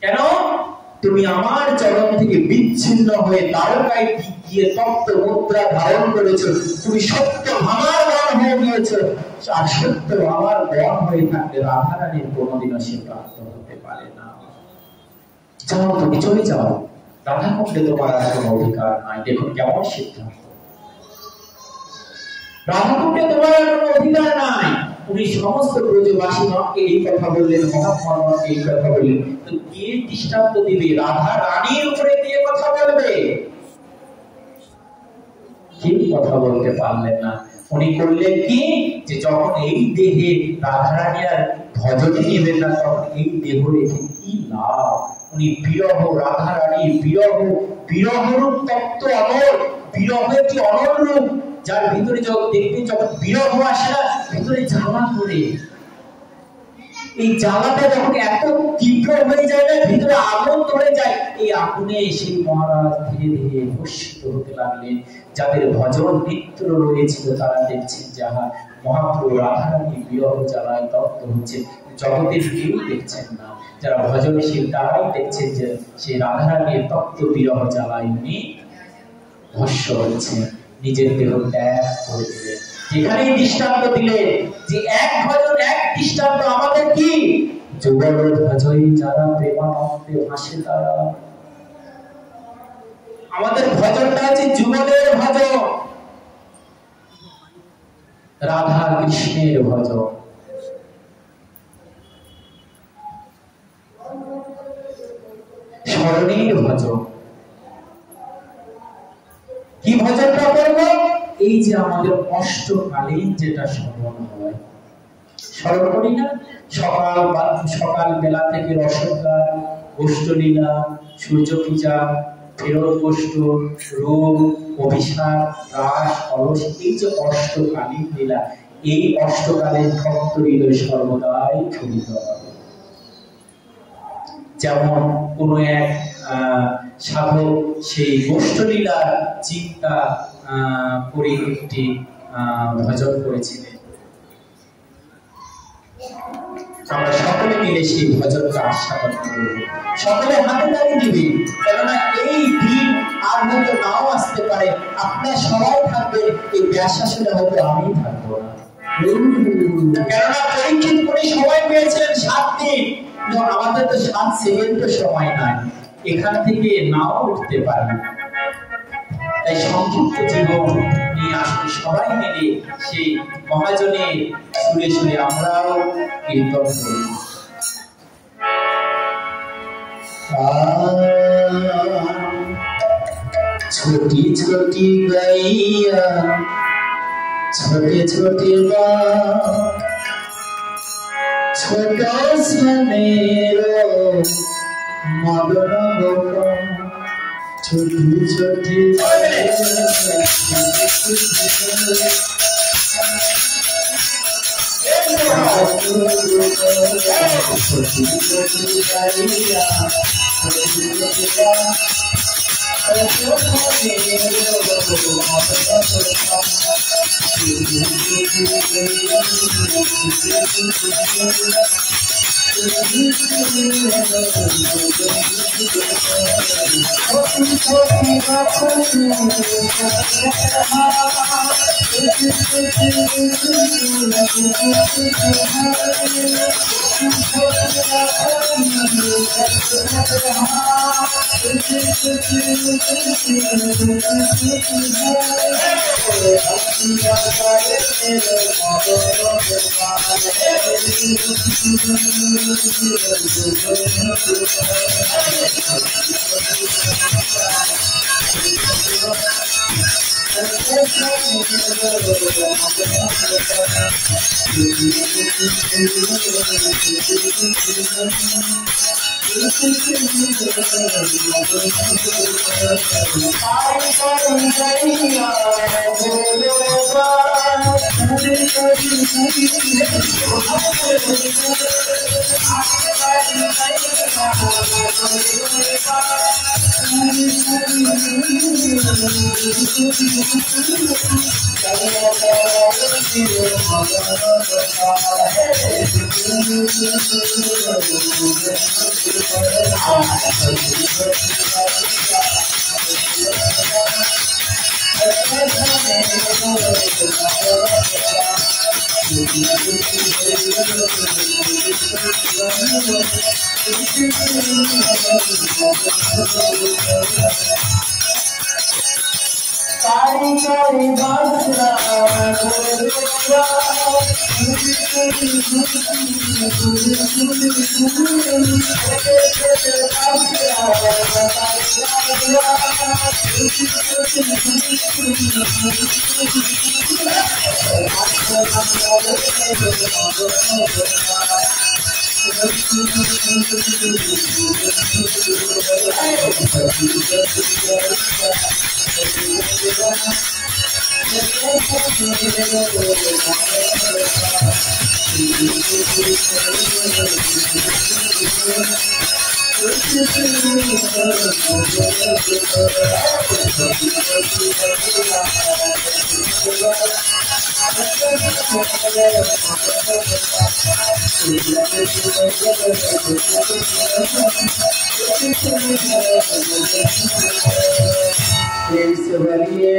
Speaker 2: কেন? তুমি আমার চরণ থেকে বিচ্ছিন্ন হয়ে দ্বারকায় গিয়ে তপ্ত মুদ্রা ধারণ করেছো। তুমি সত্য আমার গণ হয়ে গিয়েছো, আর সত্য আমার গণ হয়ে থাকলে রাধারানীর কোনোদিনও সে প্রাপ্ত হতে পারে না। যাও, তুমি চলে যাও, রাধাকুণ্ডে তোমার আর কোনো অধিকার নাই। দেখুন কেমন সিদ্ধান্ত। রাধাকুণ্ডে তোমার আর কোনো অধিকার নাই। উনি সমস্ত ব্রজবাসীগণকে এই কথা বললেন, মহাত্মাগণকে এই কথা বললেন। তো কে দৃষ্টান্ত দিবে? রাধা রানীর উপরে দিয়ে কথা বলবে? কেউ কথা বলতে পারলেন না। উনি করলেন কি, যে যখন এই দেহে রাধা রানী আর ভজনে নেবেন না, তখন এই দেহ রেখে কি লাভ? উনি বিরহ, রাধা রানী বিরহ, বিরহরূপ তত্ত্ব অমর, বিরহ একটি অনর রূপ, যার ভিতরে দেখবেন যখন বিরহ আসে না, ভিতরে জ্বালা করে, এই জ্বালাটা যখন এত তীব্র হয়ে যায় না, ভিতরে আগুন ধরে যায়, এই আগুনে সেই মহারাজ ধীরে ধীরে ভস্মিত হতে লাগলেন। যাদের ভজন নৃত্য রয়েছিল তারা দেখছেন যাহা মহাপ্রভু রাধারানী বিরহ জ্বালায় তপ্ত হচ্ছে, জগতের কেউ দেখছেন না। যারা ভজনশীল তারাই দেখছেন যে সেই রাধারানীর তপ্ত বিরহ জ্বালায় উনি ভস্য হচ্ছে, নিজের দেহ ত্যাগ করে দিলেন। যেখানে দৃষ্টান্ত দিলেন যে এক ভজন এক দৃষ্টান্ত, আমাদের কি যুগল ভজই যারা প্রেমানন্দে ভাসে তারা, আমাদের ভজনটা হচ্ছে যুগলের ভজন, রাধা কৃষ্ণের ভজন। স্মরণের ভজন। কি ভজনটা করবো? এই যে আমাদের অষ্টকালীন যেটা স্মরণ হয়, স্মরণ করি না, সকাল বেলা থেকে রসগান, অষ্টলীলা, সূর্য পূজা, ফেরত গোষ্ঠ, রোগ, অভিশাপ, রাস, অলস, এই যে অষ্টকালীন লীলা, এই অষ্টকালীন ভক্ত হৃদয় সর্বদাই ক্ষুধিত হবে। যেমন কোন এক সাধক সেই গোষ্ঠলীলার চিন্তা করে একটি ভজন করেছিলেন। আমরা সকলে মিলে সেই ভজনকে আস্বাদন করব, সকলে হাতে তালি দিবে, কেননা এই দিন আর হয়তো নাও আসতে পারে। আপনার সবাই থাকবেন, এই ব্যাসাসনে হয়তো আমি থাকবো না, কেননা পরীক্ষিত করে সবাই পেয়েছিলেন 7 দিন, আমাদের তো 7 সেকেন্ড সময় নাই, এখান থেকে নাও উঠতে পারি। তাই সংক্ষিপ্ত জীবন নিয়ে আসলে সবাই মিলে সেই মহাজনের সুরে সুরে আমরাও কীর্তন করি। ছোটি ছোটি গাইয়া ছোটে ছোটে মা, ছোট সনের মদন গোপা, ছোটি ছোটি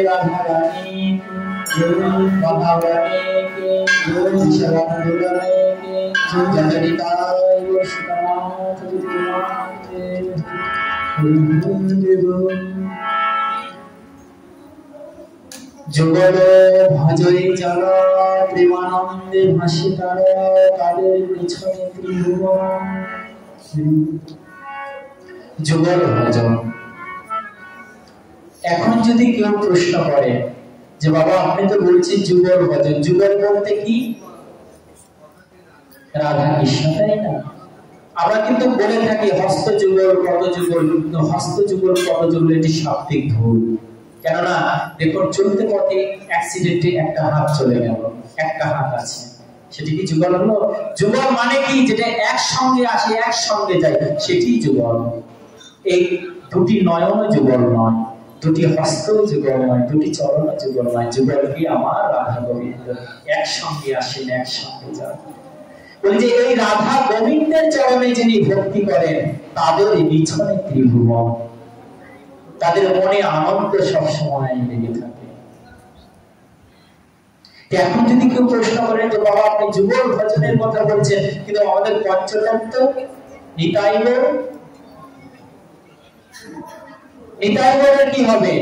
Speaker 2: राधा रानी महारानी के शरण दुलारे के जननिताय सीतानाथ যুগল ভজই যারা প্রেমানন্দে ভাসি তারা তাদের পিছনে ত্রিভুবন। যুগল ভজন। এখন যদি কেউ প্রশ্ন করে যে বাবা আপনি তো বলছেন যুগল ভজন, যুগল বলতে কি? রাধা কৃষ্ণ, তাই না? আমরা কিন্তু বলে থাকি হস্ত যুগল পদ যুগল, কিন্তু হস্ত যুগল পদ যুগল এটি শাব্দিক ভুল। কেননা দেখুন চলতে পথে অ্যাক্সিডেন্টে একটা হাত চলে গেল, একটা হাত আছে, সেটি কি যুগল হলো? যুগল মানে কি? যেটা একসঙ্গে আসে একসঙ্গে যায় সেটি যুগল। এই দুটি নয়ন যুগল নয়, দুটি হস্ত যুগল নয়, দুটি চরণ যুগল নয়। যুগল কি আমার রাধা গোবিন্দ একসঙ্গে আসেন, একসঙ্গে যান। বলি যে এই রাধা গোবিন্দের চরণে যিনি ভক্তি করেন তাদের পিছনে ত্রিভুবন, তাদের মনে আনন্দ সবসময় লেগে থাকে। এখন যদি কেউ প্রশ্ন করেন যে বাবা আপনি যুগল ভজনের কথা বলছেন, কিন্তু আমাদের পঞ্চতত্ত্ব নিতাই গৌর, নিতাই গৌরের কি হবে?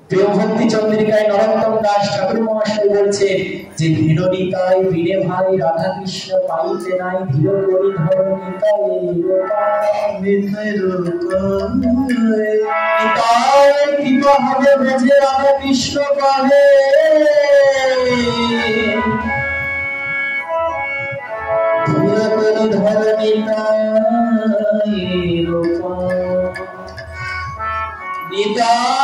Speaker 2: প্রেম ভক্তি চন্দ্রিকায় নরোত্তম দাস ঠাকুর মহাশয় বলছে যে ধীর নিতাই বিনে ভাই রাধা কৃষ্ণ পাইতে নাই, ধীর করি ধর নিতাই নিতাই কৃপা হবে বোঝে রাধা কৃষ্ণ পাবে। ধীর করি ধর নিতাই নিতাই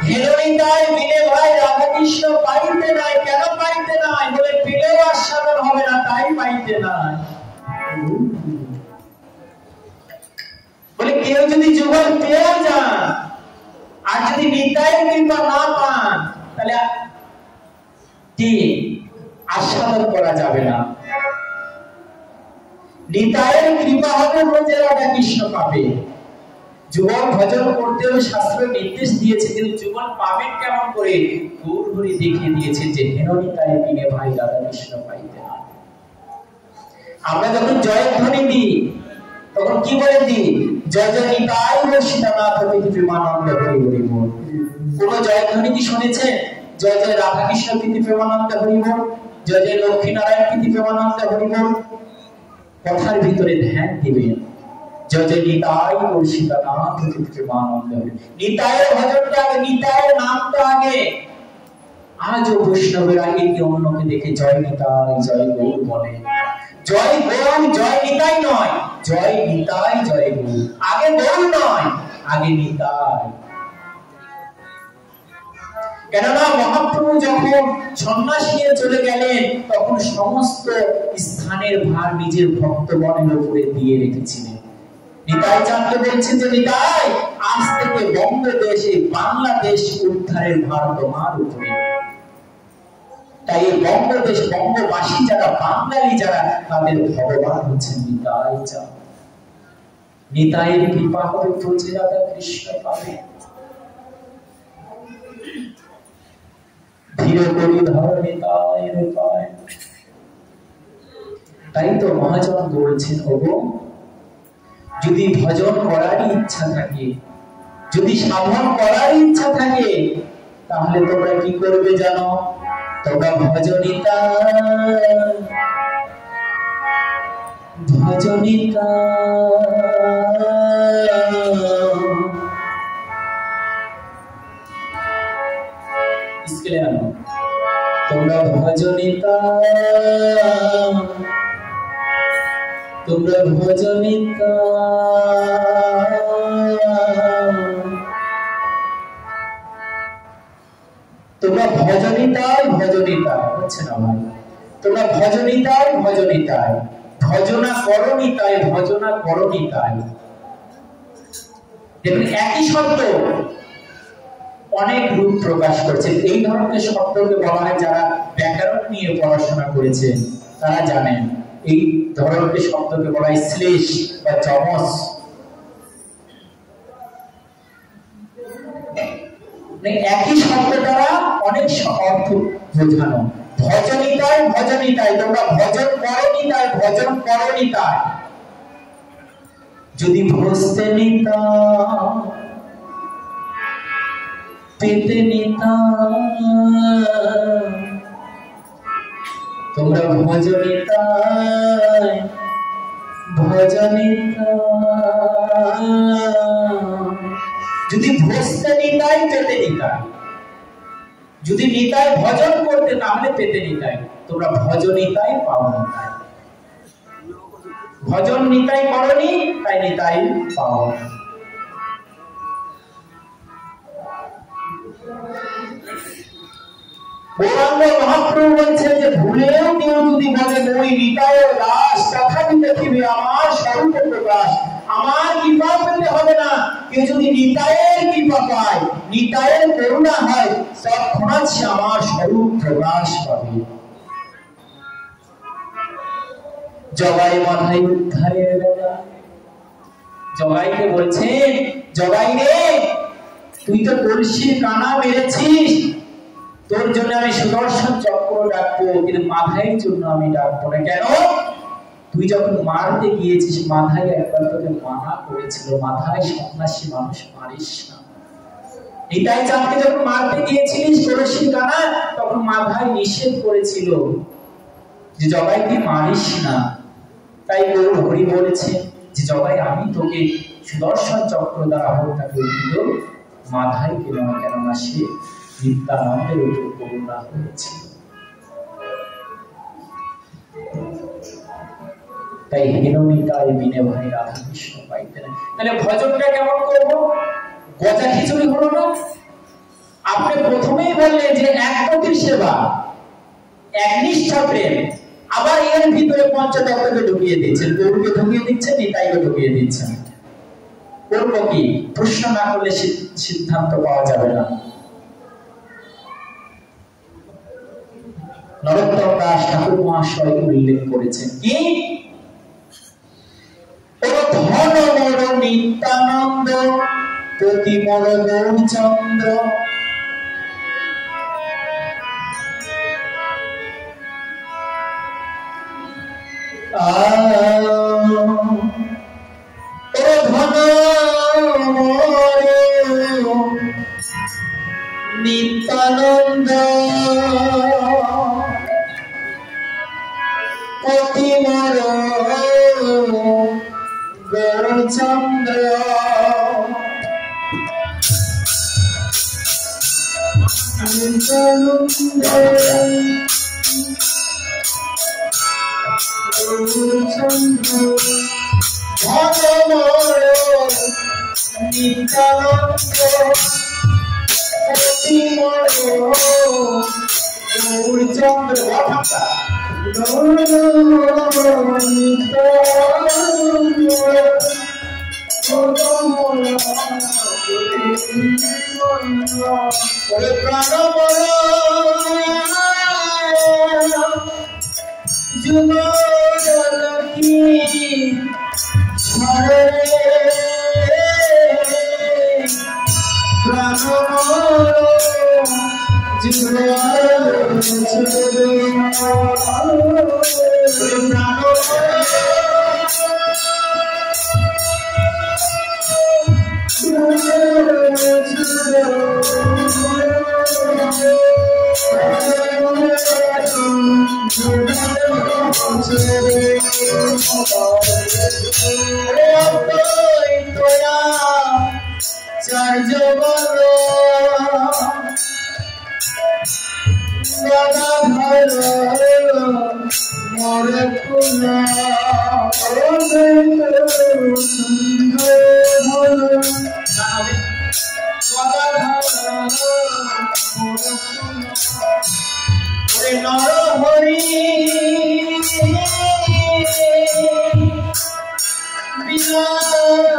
Speaker 2: হিরণিতাই বিনে ভাই রাধা কৃষ্ণ পাইতে নাই। কেন পাইতে নাই? বলে পেলেও আস্বাদন হবে না, তাই পাইতে নাই। বলে কেউ যদি যুগল পেয়ে যান আর যদি নিতাই কৃপা না পান তাহলে কি আস্বাদন করা যাবে না। নিতাইয়ের কৃপা হবে বলে রাধা কৃষ্ণ পাবে। যুগল ভজন করতেও শাস্ত্র নির্দেশ দিয়েছে, কিন্তু যুগল পাবেন কেমন করে? গৌর হরি দেখিয়ে দিয়েছে যে হেন নিতাই বিনে ভাই রাধা কৃষ্ণ পাইতে না। আমরা যখন জয়ধ্বনি দিই তখন কি বলে দিই? জয় জয় নিতাই সীতানাথ প্রেমানন্দ হরি হরি বল। কোন জয়ধ্বনি কি শুনেছেন? জয় জয় রাধা কৃষ্ণ প্রীতি প্রেমানন্দ হরি বল, জয় জয় লক্ষ্মী নারায়ণ প্রীতি প্রেমানন্দ হরি বল। কথার ভিতরে ধ্যান দিবেন জয় জয় নিতাই সীতানাথ প্রীতি প্রেমানন্দ হরি। নিতাইয়ের ভজনটা আগে, নিতাইয়ের নামটা আগে। আজও বৈষ্ণবের আগে কি অন্যকে দেখে জয় নিতাই জয় গৌর বলে? জয় গৌর জয় নিতাই নয়, জয় নিতাই জয় গৌর। আগে গৌর নয়, আগে নিতাই। কেননা মহাপ্রভু যখন সন্ন্যাসী নিয়ে চলে গেলেন তখন সমস্ত স্থানের ভার নিজের ভক্তগণের উপরে দিয়ে রেখেছিলেন। নিতাই চাঁদকে বলছেন যে নিতাই আজ থেকে বঙ্গদেশে বাংলাদেশ উদ্ধারের ভার তোমার উপরে। তাই বঙ্গদেশ বঙ্গবাসী যারা বাঙালি যারা তাদের ভগবান হচ্ছেন নিতাই চাঁদ। নিতাইয়ের কৃপা হবে প্রচে রাধা কৃষ্ণ পাবে। ধীরে করি ধর নিতাই পায়। তাই তো মহাজন বলছেন ওগো যদি ভজন করারই ইচ্ছা থাকে, যদি সাধন করার ইচ্ছা থাকে তাহলে তোমরা কি করবে জানো? তোমরা ভজনিতা ভজ
Speaker 1: ভজনিতা স্কেলে আনো তোমরা ভজনিতা তোমরা ভজনিতা তোমরা ভজনিতায় ভজনিতায় হচ্ছে না ভাই তোমরা ভজনিতায় ভজনিতায় ভজনা করণিতায় ভজনা করণিতায় দেখুন একই শব্দ অনেক রূপ প্রকাশ করছে এই ধরনের শব্দকে বলা হয় যারা ব্যাকরণ নিয়ে পড়াশোনা করেছেন তারা জানেন এই ধরনের শব্দকে বলা হয় শ্লেষ বা যমস একই শব্দ দ্বারা অনেক অর্থ বোঝানো ভজনিতায় ভজনিতায় তোমরা ভজন করণিতায় ভজন করণিতায় যদি ভজতে নিতা পেতে নিতা তোমরা ভজনিতায় ভজনিতায় যদি ভজতে নিতাই পেতে নিতাই যদি নিতাই ভজন করতে তাহলে পেতে নিতাই তোমরা ভজনিতাই পাও নিতাই ভজন নিতাই করনি তাই নিতাই পাও মহাপ্রভু বলছেন যে ভুলেও কেউ যদি বলে ওই নিতাইয়ের দাস তথাপি দেখিবে আমার স্বরূপ প্রকাশ আমার কৃপা পেতে হবে না কেউ যদি নিতাইয়ের কৃপা পায় নিতাইয়ের করুণা হয় তৎক্ষণাৎ সে আমার স্বরূপ প্রকাশ পাবে জগাই মাথায় উদ্ধারের বেলা জগাইকে বলছেন জগাই রে তুই তো কলসির কানা মেরেছিস তোর জন্য আমি সুদর্শন চক্র ডাকবো কিন্তু মাথায় জন্য আমি ডাকবো না কেন তুই যখন মারতে গিয়েছিস মাথায় একবার তোকে মানা করেছিল মাথায় সন্ন্যাসী মানুষ মারিস না নিতাই চাঁদকে যখন মারতে গিয়েছিলিস কলসির কানা তখন মাথায় নিষেধ করেছিল যে জগাই তুই মারিস না তাই গৌর হরি বলেছে যে জগাই আমি তোকে সুদর্শন চক্র দ্বারা হত্যা করে দিল মাথায় কেননা সে নিত্যানন্দের উপর করুণা হয়েছিল তাই হীনমিতায় বিনে ভাই রাধা কৃষ্ণ পাইতে না তাহলে ভজনটা কেমন করবো গজা খিচুড়ি হলো না আপনি প্রথমেই বললেন যে একপতির সেবা একনিষ্ঠ প্রেম আবার এর ভিতরে পঞ্চতত্ত্বকে ঢুকিয়ে দিচ্ছেন গরুকে ঢুকিয়ে দিচ্ছেন নিতাইকে ঢুকিয়ে দিচ্ছেন করবো কি প্রশ্ন না করলে সিদ্ধান্ত পাওয়া যাবে না নরোত্তম দাস ঠাকুর মহাশয় উল্লেখ করেছেন কি ধন মোর নিত্যানন্দ প্রতি মোর গৌরচন্দ্র ধন নিত্যানন্দ প্রতি মোর গৌরচন্দ্র
Speaker 2: গদাধর মোর কুলা নরহরি বিলাসায় মরে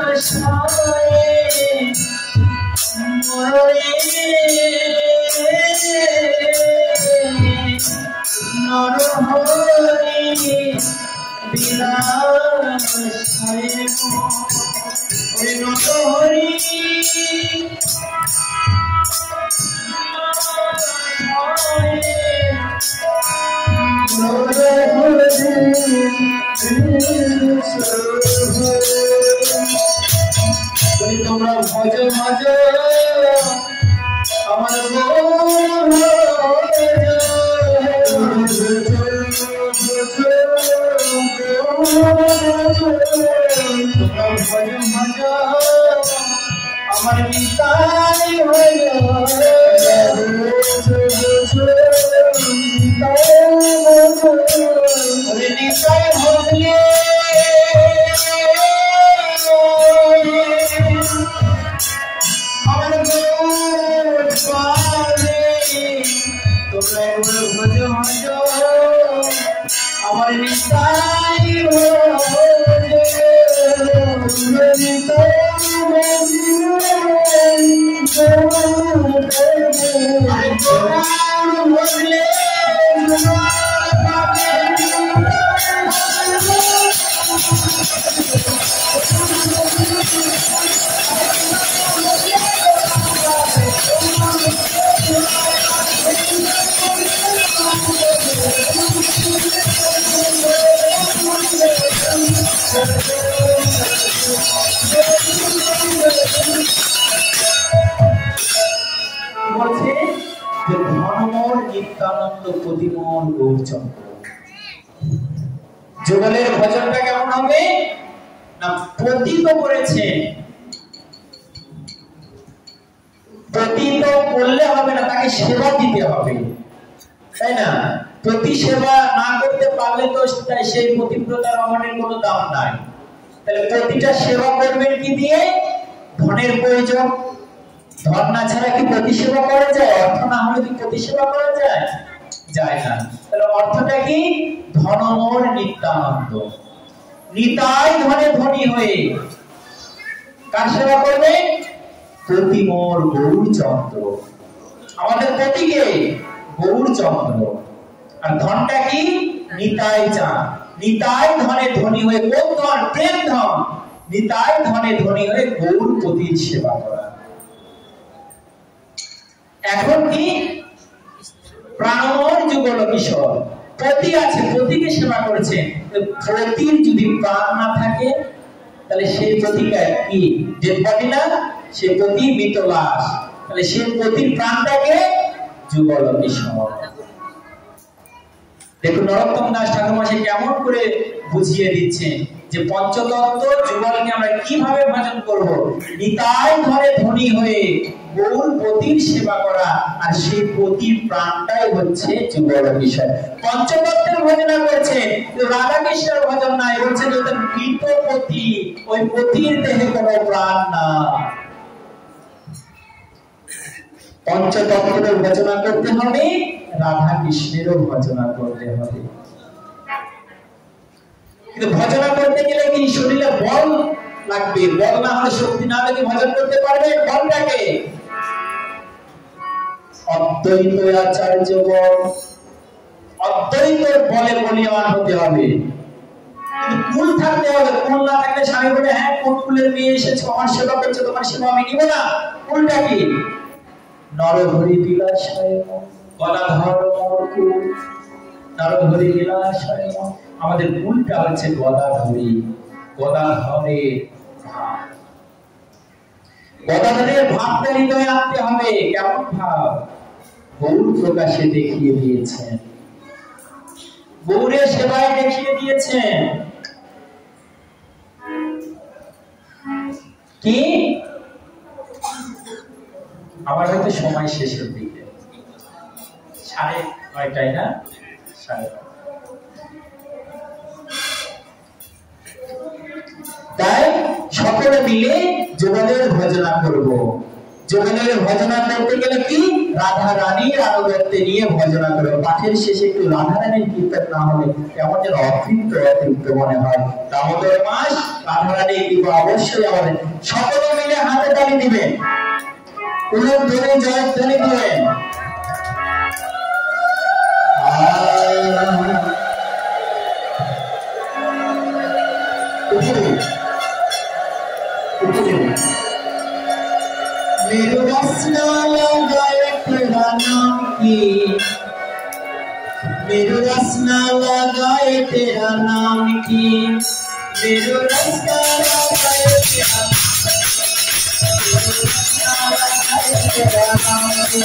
Speaker 2: নরহরি বিলাসায় নরহরি তোমরা ভজ ভজ আমার তোমরা ভজ ভজ আমার নিতাই হইল নিতাই হইলে আমার তোমরা ভজ ভজ আমার নিতাই বলছে যে ধনমোর নিত্যানন্দ প্রতিমোর গৌরচন্দ্র। যুগলের ভজনটা কেমন হবে না, পতিত করেছে। পতিত করলে হবে না, তাকে সেবা দিতে হবে, তাই না? প্রতি সেবা না করতে পারলে তো সেই পতিব্রতা রমণের কোনো দাম নাই। তাহলে প্রতিটা সেবা করবেন কি দিয়ে? ধনের প্রয়োজন। ধন না ছাড়া কি প্রতি সেবা করা যায়? অর্থ না হলে কি প্রতি সেবা করা যায়? যায় না। তাহলে অর্থটা কি? ধনমোর নিত্যানন্দ, নিতাই ধনে ধনী হয়ে কার সেবা করবে? প্রতিমোর গৌরচন্দ্র। আমাদের প্রতীকে গৌরচন্দ্র। আর ধনটা কি? নিতাই চান। নিতাই ধনে ধনী হয়ে, কোন ধন? প্রেম ধন। নিতাই ধনে ধনী হয়ে গৌরপতির সেবা করা। এখন কি? প্রাণময় যুগল কিশোর পতি আছে, পতিকে সেবা করেছে। পতির যদি প্রাণ না থাকে তাহলে সেই পতিকা কি? ডেড বডি না, সে পতি মৃত লাশ। তাহলে সেই পতির প্রাণটাকে যুগল কিশোর। দেখুন নরোত্তম দাস ঠাকুরমশাই কেমন করে বুঝিয়ে দিচ্ছে যে পঞ্চতত্ত্ব যুগলকে আমরা কিভাবে ভজন করব। নিতাই ধরে ধনী হয়ে গৌরপতির সেবা করা, আর সেই পতির প্রাণটাই হচ্ছে যুগল বিষয়। পঞ্চতত্ত্বের ভজনা করছে, রাধা কৃষ্ণের ভজন নাই। বলছে যে ওটা মৃত পতি, ওই পতির দেহে কোনো প্রাণ না। পঞ্চতত্ত্বের ভজনা করতে হবে, রাধা কৃষ্ণেরও ভজনা করতে হবে। কিন্তু ভজনা করতে গেলে কি শরীরে বল লাগবে। বল না হলে, শক্তি না হলে ভজন করতে পারবে? বলটাকে অদ্বৈত আচার্য বল, অদ্বৈতের বলে বলিয়ান হতে হবে। কিন্তু কুল থাকতে হবে। কুল না থাকলে স্বামী বলে, হ্যাঁ কোন কুলের মেয়ে এসেছে, আমার সেবা করছে, তোমার সেবা আমি নিব না। কুলটা কি? নরহরি বিলাসায় গদাধর মোর কুল। নরহরি বিলাসায় আমাদের কুলটা হচ্ছে গদাধরি, গদাধরের ভাব। গদাধরের ভাবটা হৃদয়ে আনতে হবে। কেমন ভাব? গৌর প্রকাশে দেখিয়ে দিয়েছেন, গৌরের সেবায় দেখিয়ে দিয়েছেন। কি? আমার হয়তো সময় শেষের দিকে, 3:30 নয়টায় না, 9:30। তাই সকলে মিলে যোগেনের ভজনা করব। যোগেনের ভজনা করতে গেলে কি রাধা রানীর আনুগত্যে নিয়ে ভজনা করব। পাঠের শেষে একটু রাধা রানীর কীর্তন না হলে কেমন যেন অতৃপ্ত মনে হয়। দামোদর মাস, রাধা রানীর দিব অবশ্যই আমাদের। সকলে মিলে হাতে তালি দিবেন, উলুধ্বনি জয়ধ্বনি দিবেন। मेरे रसना लगाए तेरा नाम की, मेरे रसना लगाए तेरा नाम की, मेरे रसना लगाए तेरा नाम की।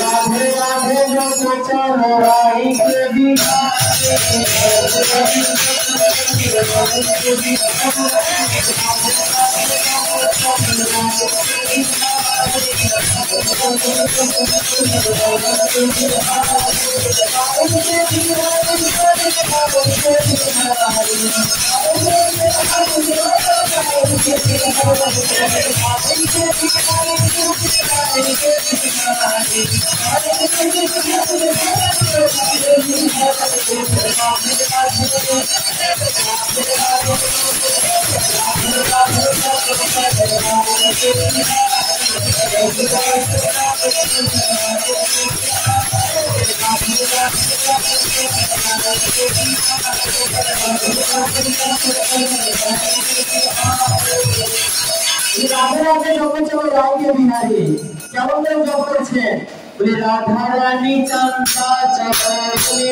Speaker 2: राधे राधे जो सोचा मोराई के बिना রাধে যখন চলো রাইকে বিহারে কেমন করে জপ করছেন বলে রাধা রানী চাঁদা চলে